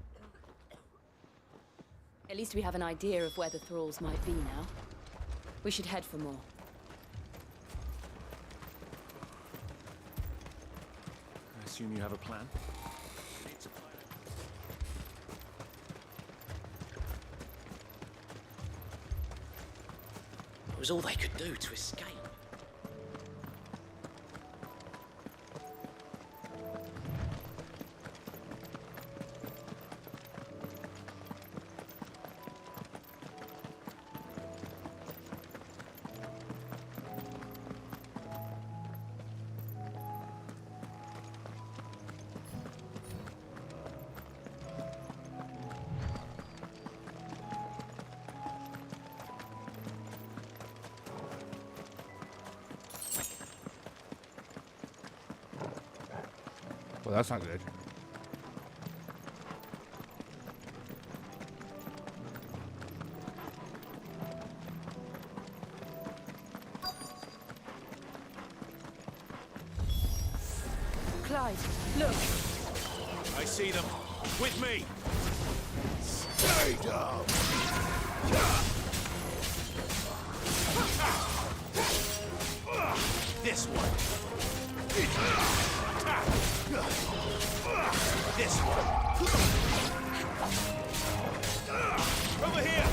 At least we have an idea of where the thralls might be now. We should head for more. I assume you have a plan? It was all they could do to escape. Well, that's not good. Clive, look! I see them. With me! Stay down! This one! Attack! This one! Over here!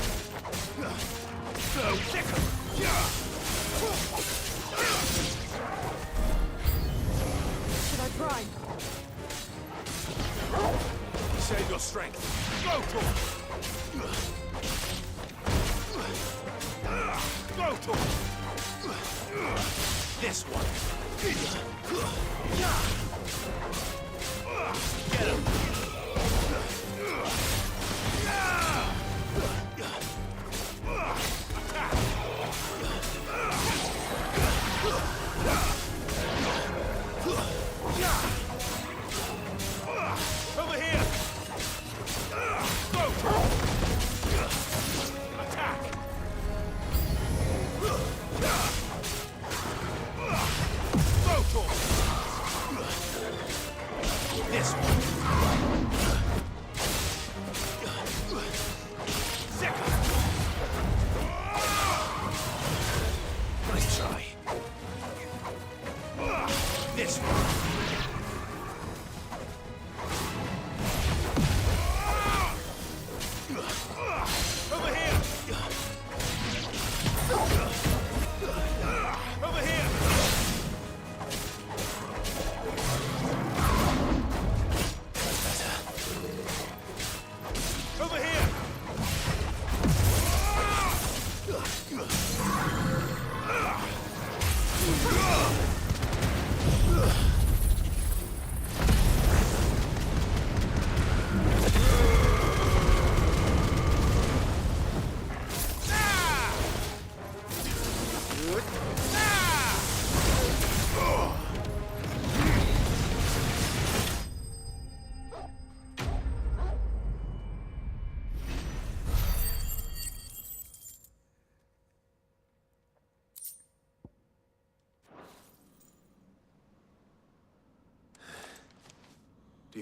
Stick 'em! Should I prime? Save your strength. Go to him! Go to him! This one! Get him! Over here! Go! Attack! Go to him! This one!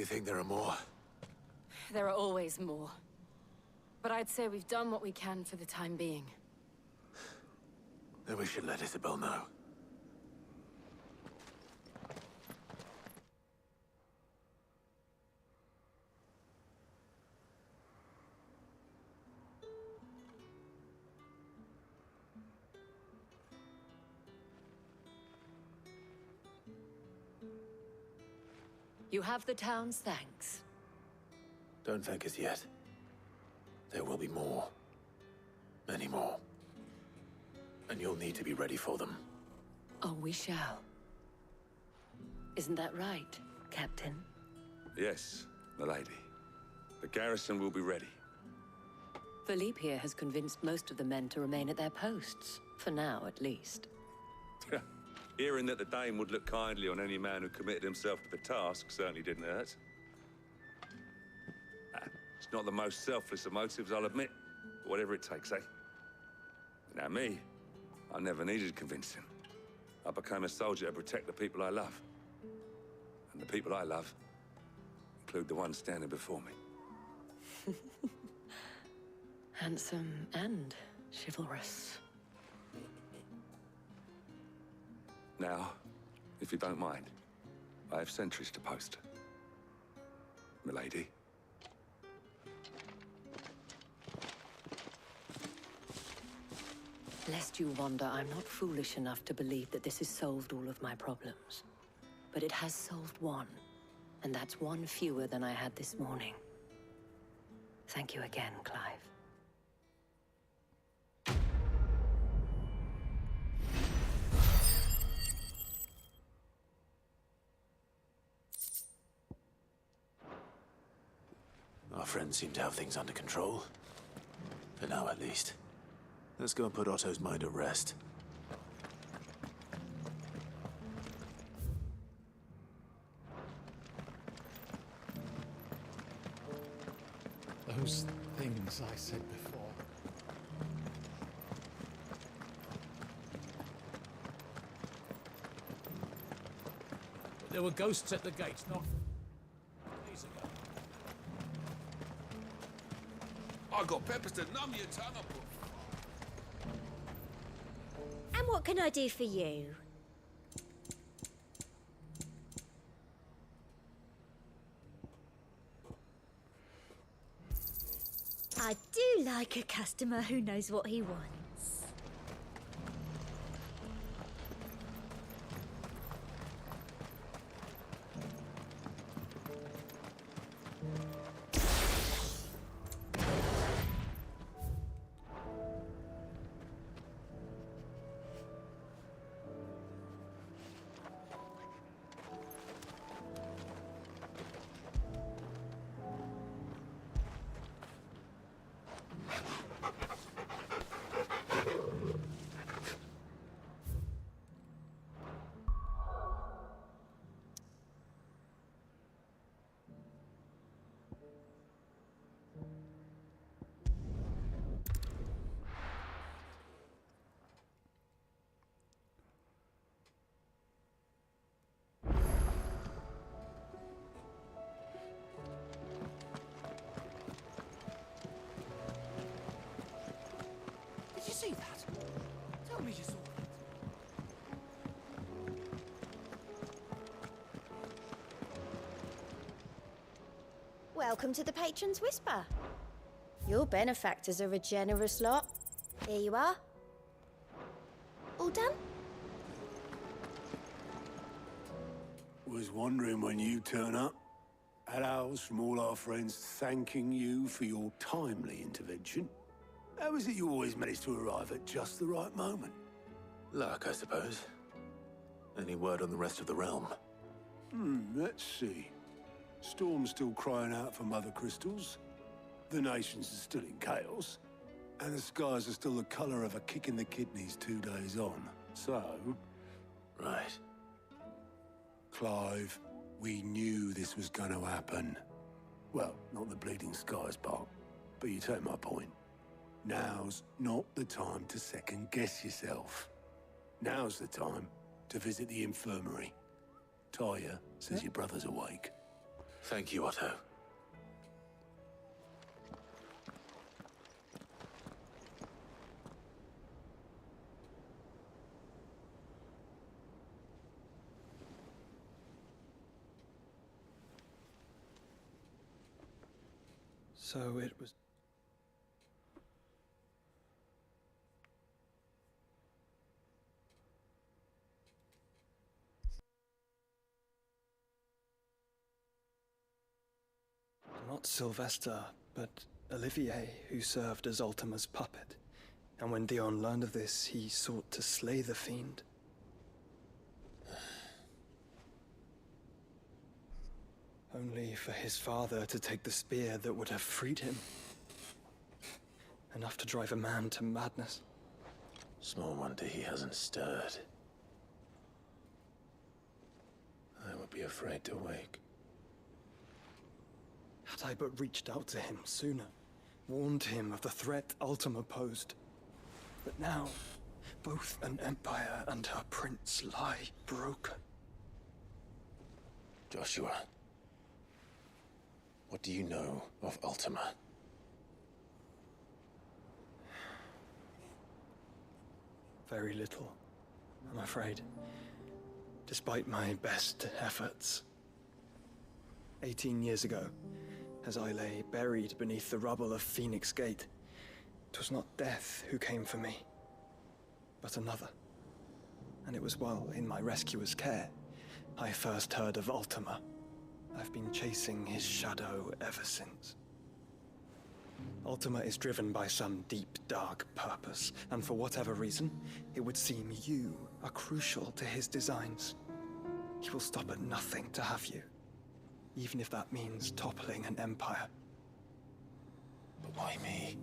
You think there are more? There are always more. But I'd say we've done what we can for the time being. Then we should let Isabel know. You have the town's thanks. Don't thank us yet. There will be more. Many more. And you'll need to be ready for them. Oh, we shall. Isn't that right, Captain? Yes, milady. The garrison will be ready. Philippe here has convinced most of the men to remain at their posts. For now, at least. Hearing that the Dane would look kindly on any man who committed himself to the task certainly didn't hurt. It's not the most selfless of motives, I'll admit. But whatever it takes, eh? Now me, I never needed convincing. I became a soldier to protect the people I love. And the people I love include the ones standing before me. Handsome and chivalrous. Now, if you don't mind, I have sentries to post. Milady. Lest you wonder, I'm not foolish enough to believe that this has solved all of my problems. But it has solved one, and that's one fewer than I had this morning. Thank you again, Clive. Our friends seem to have things under control. For now, at least. Let's go and put Otto's mind at rest. Those things I said before. There were ghosts at the gates, not days ago. I got peppers to numb your tongue up. And what can I do for you? I do like a customer who knows what he wants. Did you see that? Tell me you saw that. Welcome to the Patron's Whisper. Your benefactors are a generous lot. Here you are. All done? Was wondering when you turn up. Hellos from all our friends thanking you for your timely intervention. How is it you always manage to arrive at just the right moment? Luck, I suppose. Any word on the rest of the realm? Let's see. Storm's still crying out for Mother Crystals. The nations are still in chaos. And the skies are still the colour of a kick in the kidneys 2 days on. So... Right. Clive, we knew this was going to happen. Well, not the bleeding skies part, but you take my point. Now's not the time to second-guess yourself. Now's the time to visit the infirmary. Talia says your brother's awake. Thank you, Otto. So it was... Not Sylvester, but Olivier, who served as Ultima's puppet. And when Dion learned of this, he sought to slay the fiend. Only for his father to take the spear that would have freed him. Enough to drive a man to madness. Small wonder he hasn't stirred. I would be afraid to wake. Had I but reached out to him sooner, warned him of the threat Ultima posed. But now, both an empire and her prince lie broken. Joshua, what do you know of Ultima? Very little, I'm afraid. Despite my best efforts. 18 years ago, as I lay buried beneath the rubble of Phoenix Gate, 'twas not death who came for me, but another. And it was while in my rescuer's care, I first heard of Ultima. I've been chasing his shadow ever since. Ultima is driven by some deep, dark purpose, and for whatever reason, it would seem you are crucial to his designs. He will stop at nothing to have you, even if that means toppling an empire. But why me?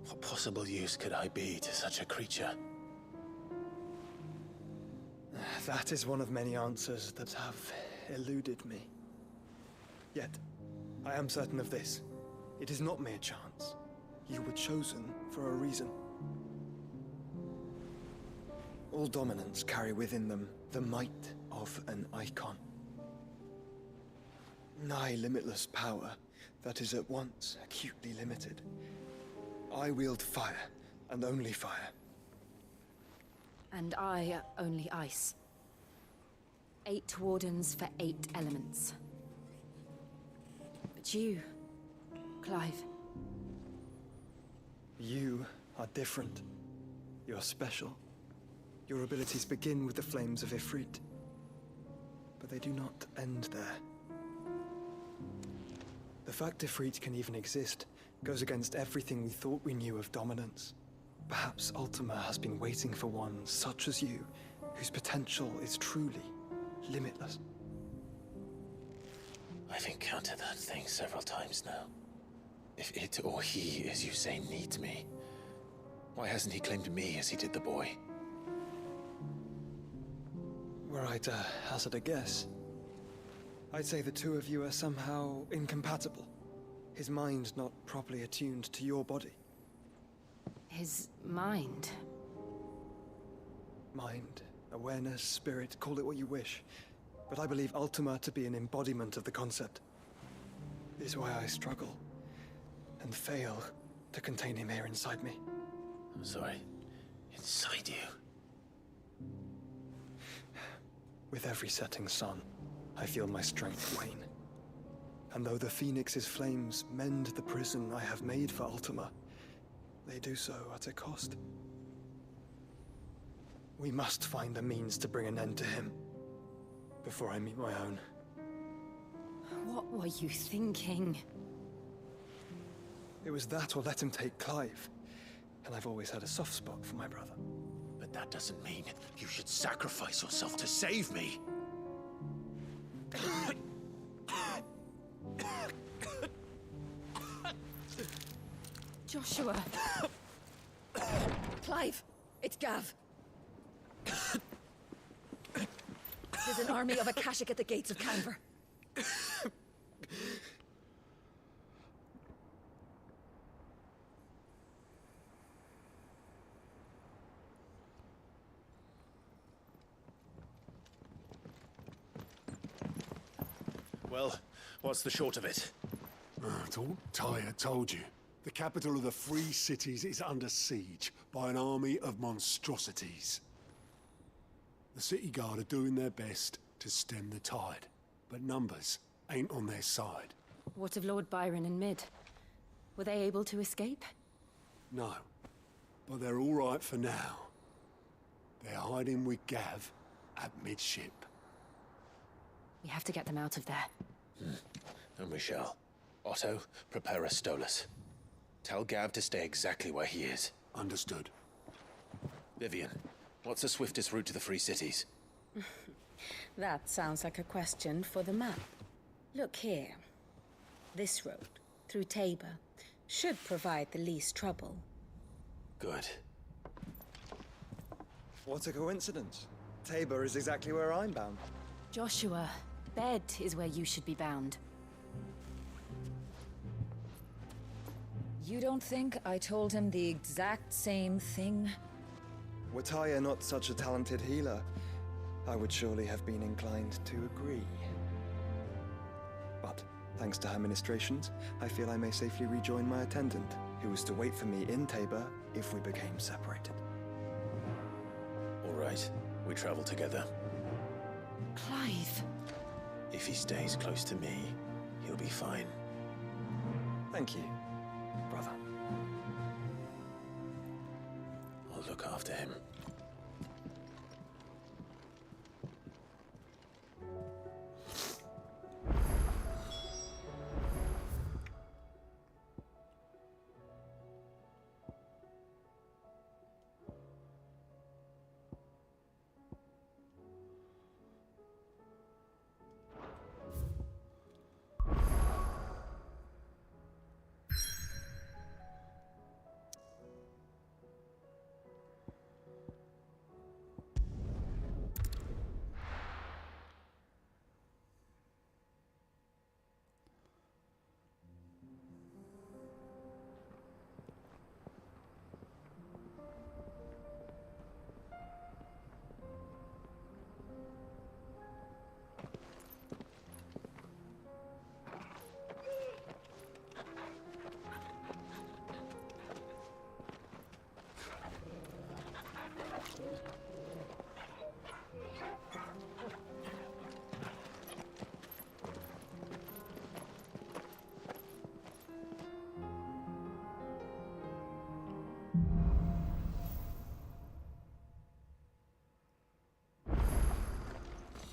What possible use could I be to such a creature? That is one of many answers that have eluded me. Yet, I am certain of this. It is not mere chance. You were chosen for a reason. All dominants carry within them the might of an icon. Nigh limitless power that is at once acutely limited. I wield fire, and only fire. And I only ice. 8 wardens for 8 elements. But you, Clive. You are different. You're special. Your abilities begin with the flames of Ifrit. But they do not end there. The fact Ifrit can even exist goes against everything we thought we knew of dominance. Perhaps Ultima has been waiting for one such as you, whose potential is truly limitless. I've encountered that thing several times now. If it or he, as you say, needs me, why hasn't he claimed me as he did the boy? Were I to hazard a guess, I'd say the two of you are somehow incompatible. His mind not properly attuned to your body. His mind? Mind, awareness, spirit, call it what you wish. But I believe Ultima to be an embodiment of the concept. This is why I struggle and fail to contain him here inside me. I'm sorry. Inside you? With every setting sun, I feel my strength wane. And though the Phoenix's flames mend the prison I have made for Ultima, they do so at a cost. We must find a means to bring an end to him before I meet my own. What were you thinking? It was that or let him take Clive. And I've always had a soft spot for my brother. But that doesn't mean you should sacrifice yourself to save me. Joshua. Clive, it's Gav. There's an army of Akashic at the gates of Canver. Well, What's the short of it? Tyre told you. The capital of the Free Cities is under siege by an army of monstrosities. The City Guard are doing their best to stem the tide, but numbers ain't on their side. What of Lord Byron and Mid? Were they able to escape? No, but they're all right for now. They're hiding with Gav at midship. We have to get them out of there. And we shall. Otto, prepare a Stolas. Tell Gav to stay exactly where he is. Understood. Vivian, what's the swiftest route to the Free Cities? That sounds like a question for the map. Look here. This road, through Tabor, should provide the least trouble. Good. What a coincidence. Tabor is exactly where I'm bound. Joshua, Bed is where you should be bound. You don't think I told him the exact same thing? Were Tyre not such a talented healer, I would surely have been inclined to agree. But, thanks to her ministrations, I feel I may safely rejoin my attendant, who was to wait for me in Tabor if we became separated. All right, we travel together. Clive. If he stays close to me, he'll be fine. Thank you, brother. I'll look after him.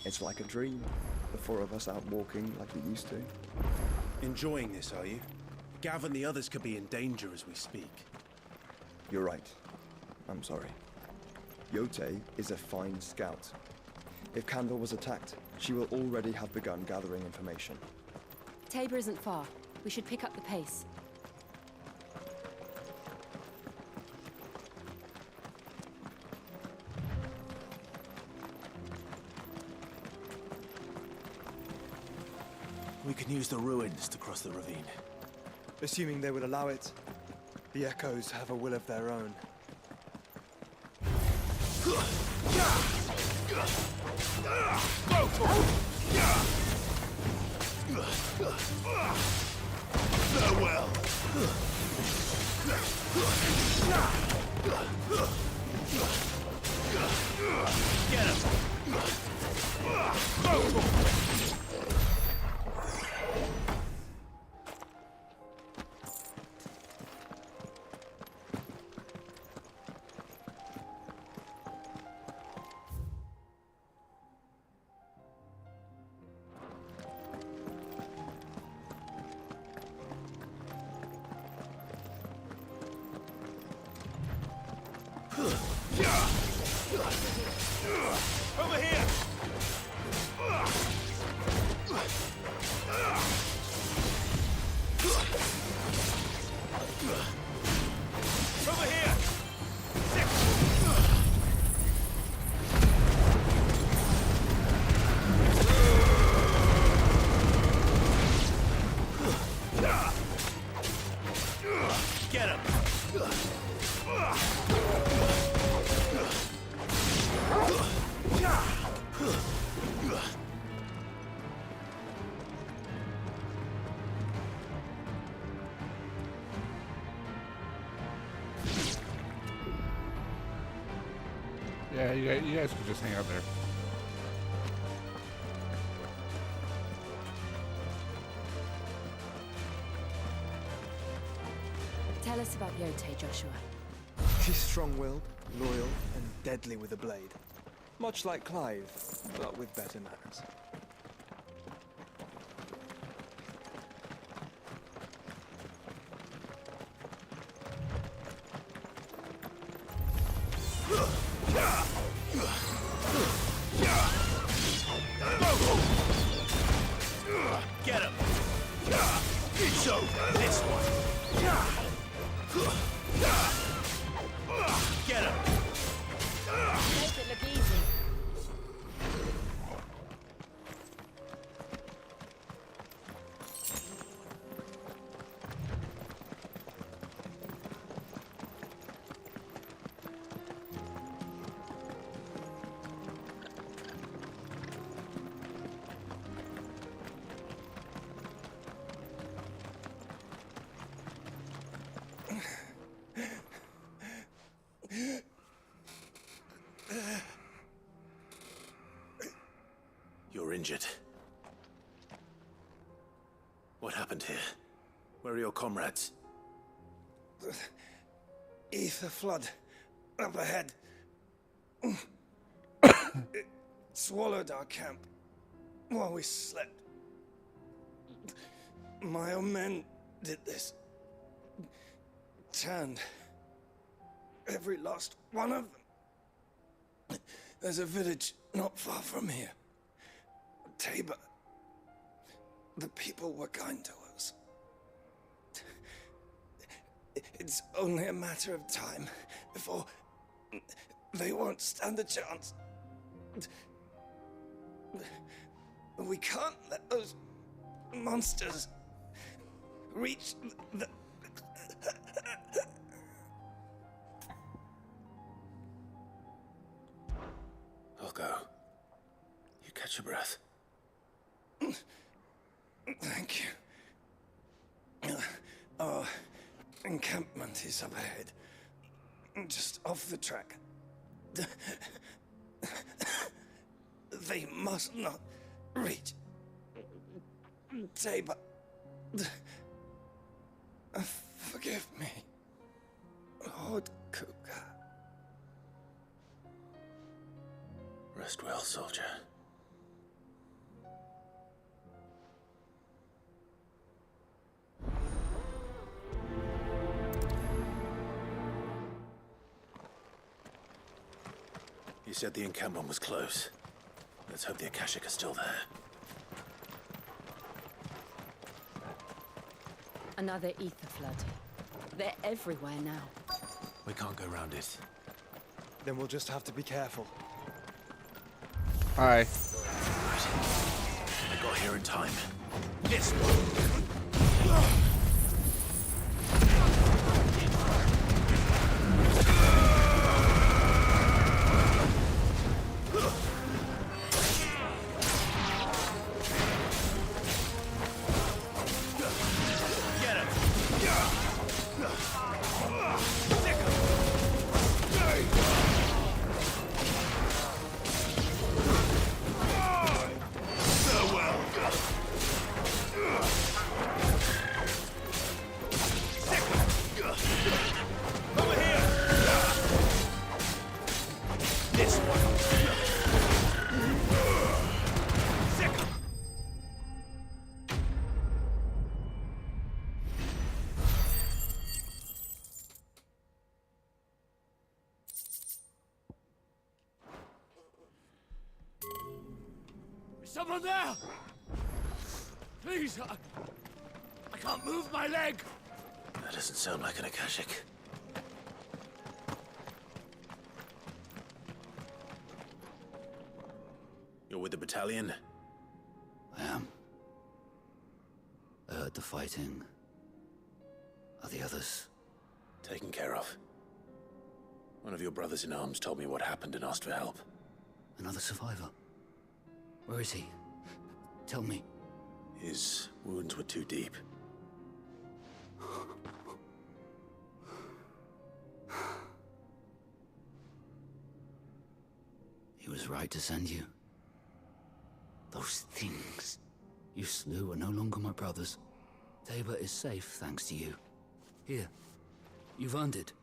It's like a dream. The four of us out walking like we used to. Enjoying this, are you? Gav and the others could be in danger as we speak. You're right. I'm sorry. Yote is a fine scout. If Candle was attacked, she will already have begun gathering information. Tabor isn't far. We should pick up the pace. We can use the ruins to cross the ravine. Assuming they would allow it, the Echoes have a will of their own. Farewell. Get him. Over here! Over here! Get him! Yeah, you guys could just hang out there. Tell us about Yote, Joshua. She's strong-willed, loyal, and deadly with a blade. Much like Clive, but with better manners. Get him! So, this one. Get him! Make it look easy. You're injured. What happened here? Where are your comrades? The ether flood up ahead. It swallowed our camp while we slept. My own men did this. Turned every last one of them. There's a village not far from here. Tabor. The people were kind to us. It's only a matter of time before they won't stand a chance. We can't let those monsters reach the... I'll go. You catch your breath. Thank you. Our encampment is up ahead. Just off the track. They must not reach Tabor. Forgive me, Lord Kuka. Rest well, soldier. You said the encampment was close. Let's hope the Akashic are still there. Another ether flood. They're everywhere now. We can't go round it. Then we'll just have to be careful. Hi. I got here in time. This one. Someone there! Please, I can't move my leg! That doesn't sound like an Akashic. You're with the battalion? I am. I heard the fighting. Are the others? Taken care of. One of your brothers in arms told me what happened and asked for help. Another survivor? Where is he? Tell me. His wounds were too deep. He was right to send you. Those things you slew are no longer my brothers. Tabor is safe thanks to you. Here, you've earned it.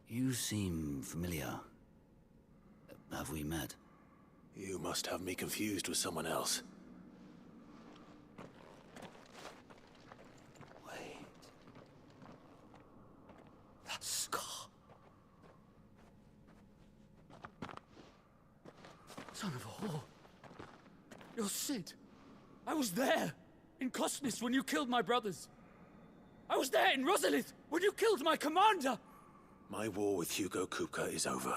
You seem familiar. Have we met? You must have me confused with someone else. Wait. That scar. Son of a whore. You're Sid. I was there, in Cosnis, when you killed my brothers. I was there in Rosalith, when you killed my commander. My war with Hugo Kupka is over.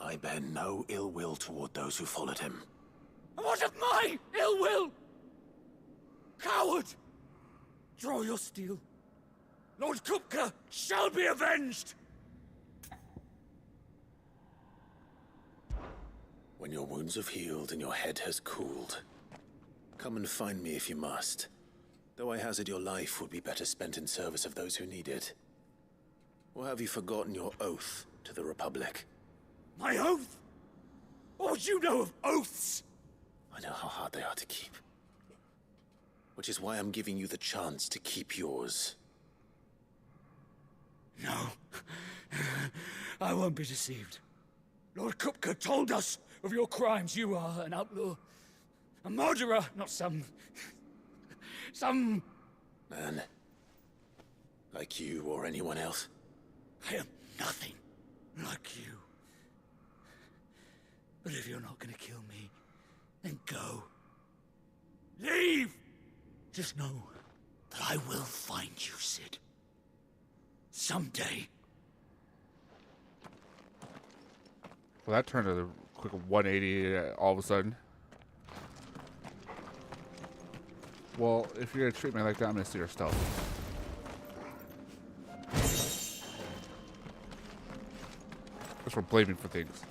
I bear no ill will toward those who followed him. And what of my ill will? Coward! Draw your steel. Lord Kupka shall be avenged! When your wounds have healed and your head has cooled, come and find me if you must. Though I hazard your life would be better spent in service of those who need it. Or have you forgotten your oath to the Republic? My oath? What would you know of oaths? I know how hard they are to keep. Which is why I'm giving you the chance to keep yours. No. I won't be deceived. Lord Kupka told us of your crimes. You are an outlaw. A murderer, not some man. Like you or anyone else. I am nothing like you. But if you're not gonna kill me, then go. Leave! Just know that I will find you, Sid. Someday. Well, that turned a quick 180 all of a sudden. Well, if you're gonna treat me like that, I'm gonna steal your stuff. Guess we're blaming for things.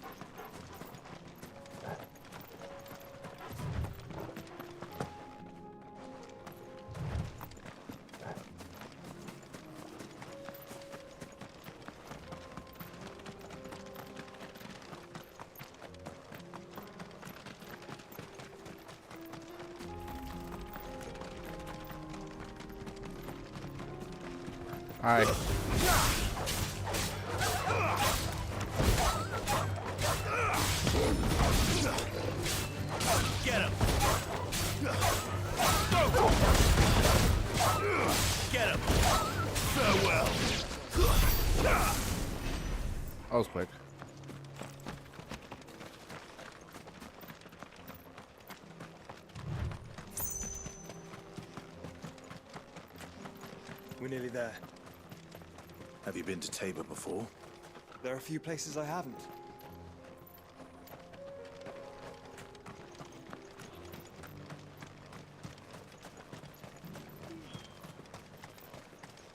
Hi. Get him! Get him! Farewell! That was quick. We're nearly there. Have you been to Tabor before? There are a few places I haven't.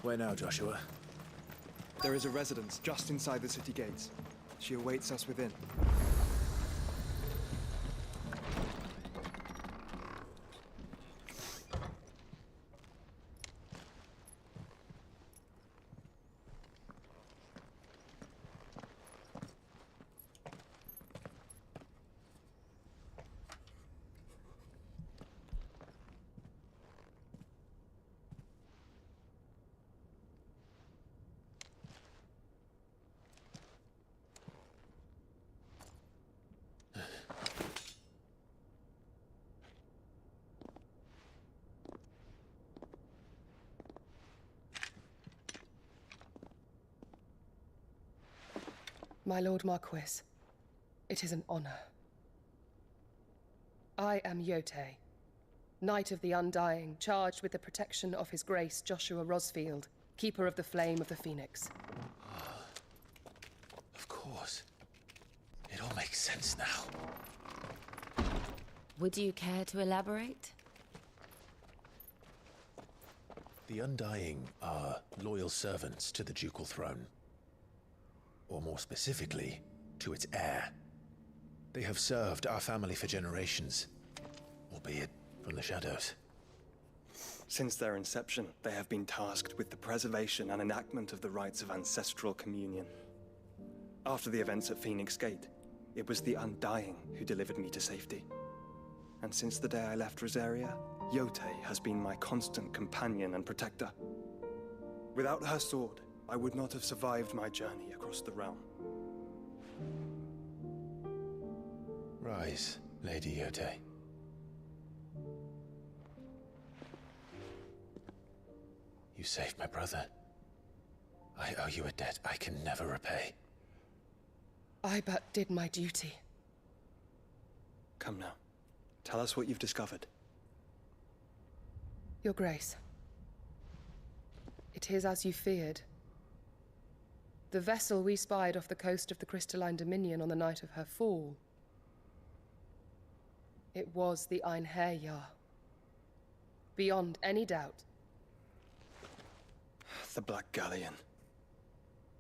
Where now, Joshua? There is a residence just inside the city gates. She awaits us within. My Lord Marquis, it is an honor. I am Yote, Knight of the Undying, charged with the protection of His Grace Joshua Rosfield, Keeper of the Flame of the Phoenix. Of course. It all makes sense now. Would you care to elaborate? The Undying are loyal servants to the ducal throne. Or more specifically, to its heir. They have served our family for generations, albeit from the shadows. Since their inception, they have been tasked with the preservation and enactment of the rites of ancestral communion. After the events at Phoenix Gate, it was the Undying who delivered me to safety. And since the day I left Rosaria, Yotei has been my constant companion and protector. Without her sword, I would not have survived my journey across the realm. Rise, Lady Yotei. You saved my brother. I owe you a debt I can never repay. I but did my duty. Come now. Tell us what you've discovered. Your Grace. It is as you feared. The vessel we spied off the coast of the Crystalline Dominion on the night of her fall. It was the Einherjar. Beyond any doubt. The Black Galleon.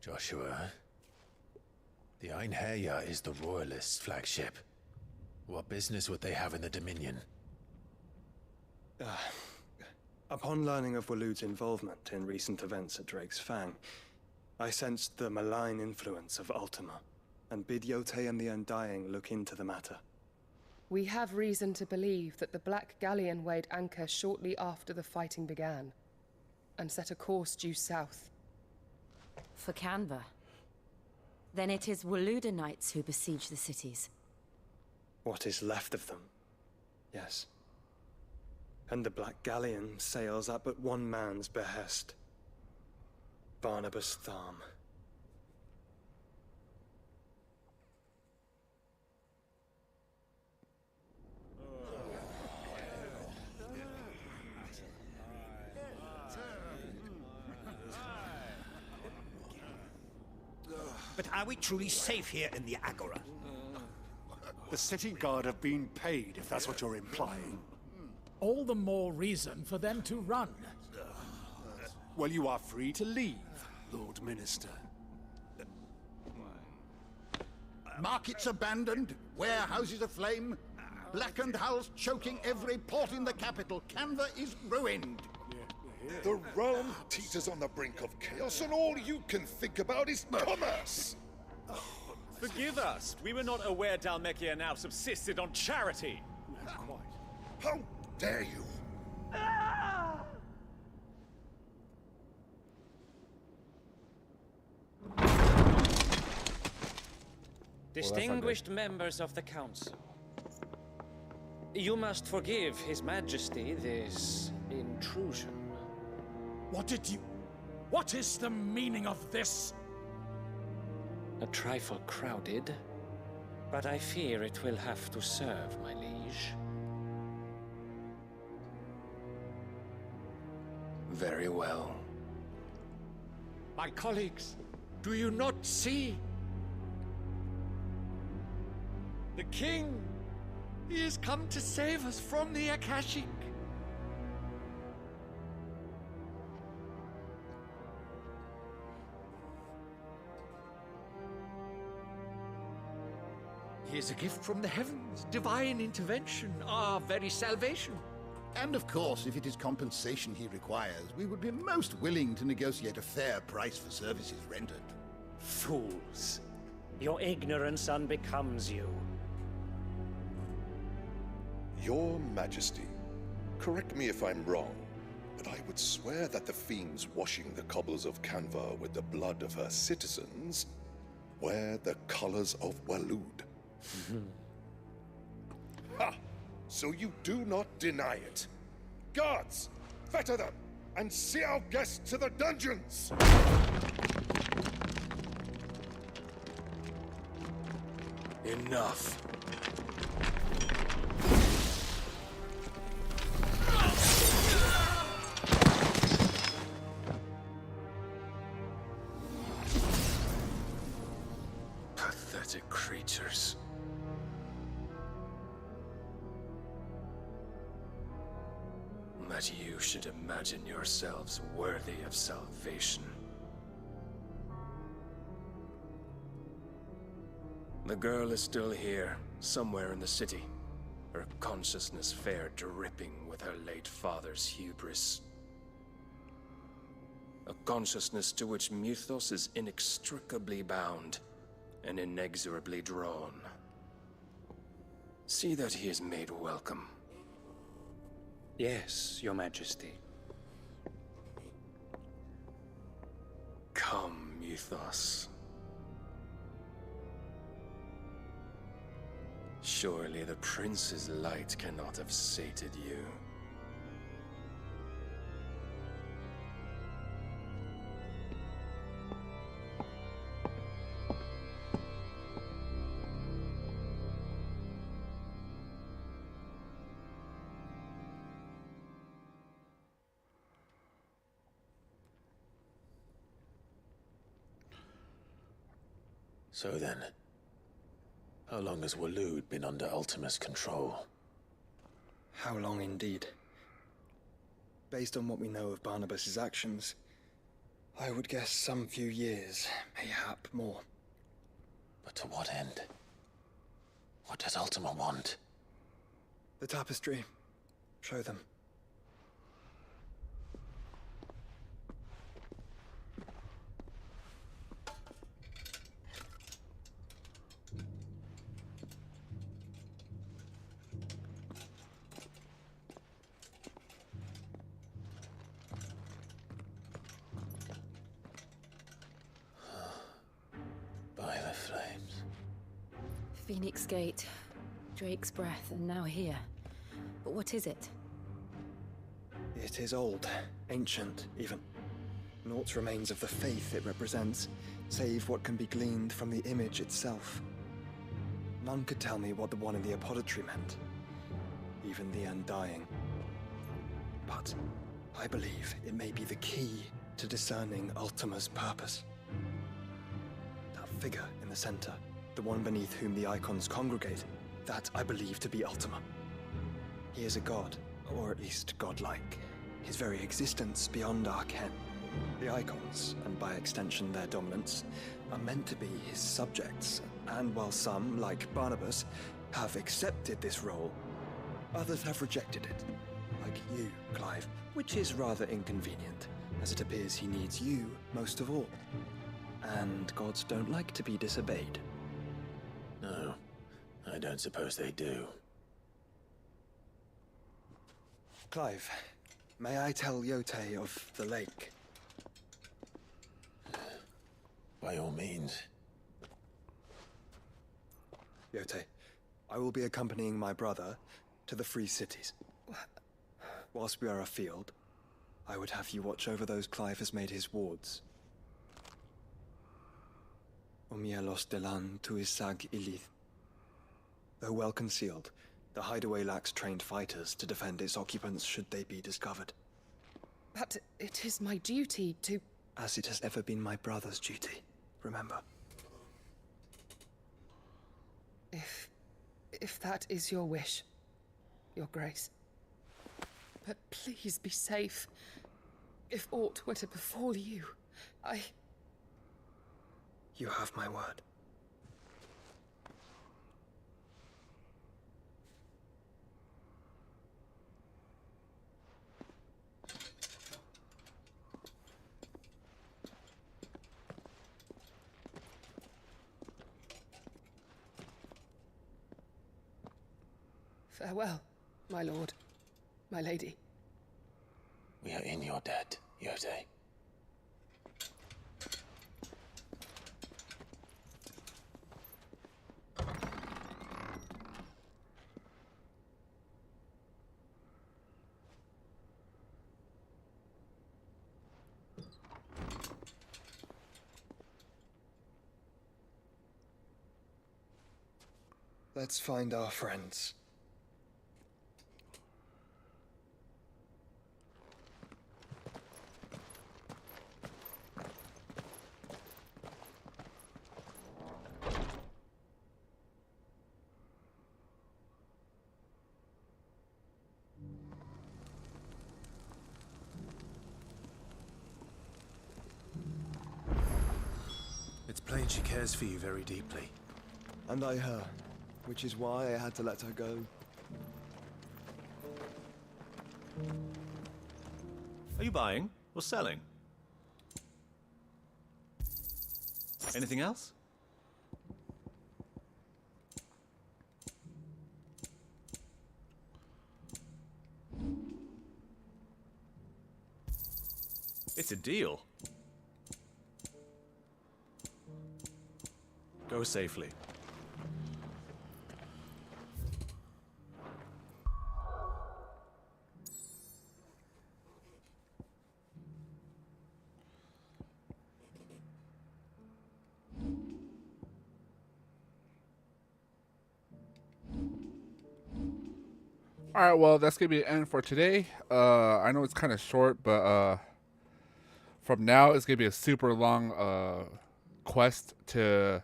Joshua, the Einherjar is the Royalists' flagship. What business would they have in the Dominion? Upon learning of Waloed's involvement in recent events at Drake's Fang, I sensed the malign influence of Ultima, and bid Yotei and the Undying look into the matter. We have reason to believe that the Black Galleon weighed anchor shortly after the fighting began, and set a course due south. For Canva. Then it is Waloed knights who besiege the cities. What is left of them, yes. And the Black Galleon sails at but one man's behest. Barnabas Tharm. But are we truly safe here in the Agora? The city guard have been paid, if that's what you're implying. All the more reason for them to run. Well, you are free to leave, Lord Minister. Markets abandoned, warehouses aflame, blackened hulls choking every port in the capital. Canva is ruined. The realm teeters on the brink of chaos, and all you can think about is commerce! Forgive us. We were not aware Dhalmekia now subsisted on charity. How dare you! Distinguished members of the Council, you must forgive His Majesty this intrusion. What is the meaning of this? A trifle crowded, but I fear it will have to serve, my liege. Very well. My colleagues, do you not see? The king! He has come to save us from the Akashic! He is a gift from the heavens, divine intervention, our very salvation. And of course, if it is compensation he requires, we would be most willing to negotiate a fair price for services rendered. Fools! Your ignorance unbecomes you. Your Majesty, correct me if I'm wrong, but I would swear that the fiends washing the cobbles of Canva with the blood of her citizens wear the colors of Waloed. Ha! So you do not deny it. Guards, fetter them, and see our guests to the dungeons! Enough. Pathetic creatures. That you should imagine yourselves worthy of salvation. The girl is still here, somewhere in the city, her consciousness fair dripping with her late father's hubris. A consciousness to which Mythos is inextricably bound and inexorably drawn. See that he is made welcome. Yes, Your Majesty. Come, Mythos. Surely the prince's light cannot have sated you. So then, how long has Waloed been under Ultima's control? How long indeed? Based on what we know of Barnabas's actions, I would guess some few years, mayhap more. But to what end? What does Ultima want? The tapestry. Show them. By the flames. Phoenix Gate, Drake's Breath, and now here. But what is it? It is old, ancient, even. Naught remains of the faith it represents, save what can be gleaned from the image itself. None could tell me what the one in the apothecary meant, even the Undying. But I believe it may be the key to discerning Ultima's purpose. That figure in the center, the one beneath whom the icons congregate, that I believe to be Ultima. He is a god, or at least godlike. His very existence beyond our ken. The icons, and by extension their dominants, are meant to be his subjects, and while some, like Barnabas, have accepted this role, others have rejected it. Like you, Clive, which is rather inconvenient, as it appears he needs you most of all. And gods don't like to be disobeyed. No, I don't suppose they do. Clive, may I tell Yote of the lake? By all means. Yote, I will be accompanying my brother to the Free Cities. Whilst we are afield, I would have you watch over those Clive has made his wards. Omielos delan tuisag ilith. Though well concealed, the hideaway lacks trained fighters to defend its occupants should they be discovered. But it is my duty to... As it has ever been my brother's duty, remember. If that is your wish, Your Grace. But please be safe. If aught were to befall you, You have my word. Farewell, my lord, my lady. We are in your debt, Yote. Let's find our friends. It's plain she cares for you very deeply. And I her. which is why I had to let her go. Are you buying or selling? Anything else? It's a deal. Go safely. All right, well, that's gonna be the end for today. I know it's kind of short, but from now it's gonna be a super long quest for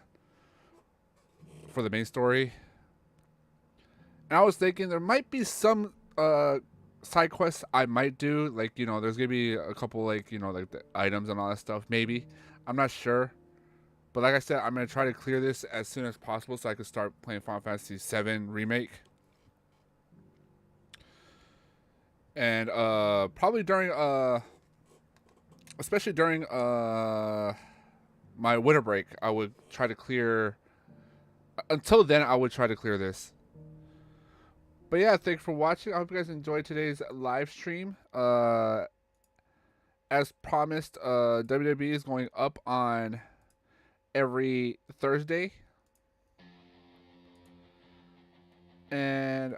the main story. And I was thinking there might be some side quests I might do, like, you know, there's gonna be a couple, like, you know, like the items and all that stuff. Maybe, I'm not sure, but like I said, I'm gonna try to clear this as soon as possible so I can start playing Final Fantasy VII Remake. And probably during especially during my winter break, I would try to clear. Until then, I would try to clear this. But yeah, thanks for watching. I hope you guys enjoyed today's live stream. As promised, WWE is going up on every Thursday, and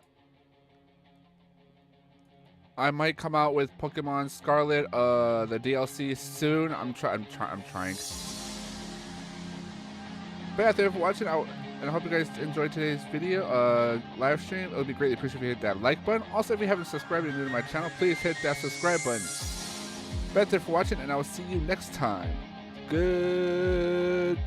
I might come out with Pokemon Scarlet, the DLC soon. I'm trying. But yeah, thank you for watching. And I hope you guys enjoyed today's video, live stream. It would be greatly appreciated if you hit that like button. Also, if you haven't subscribed and you're new to my channel, please hit that subscribe button. But thank you for watching, and I will see you next time. Goodbye.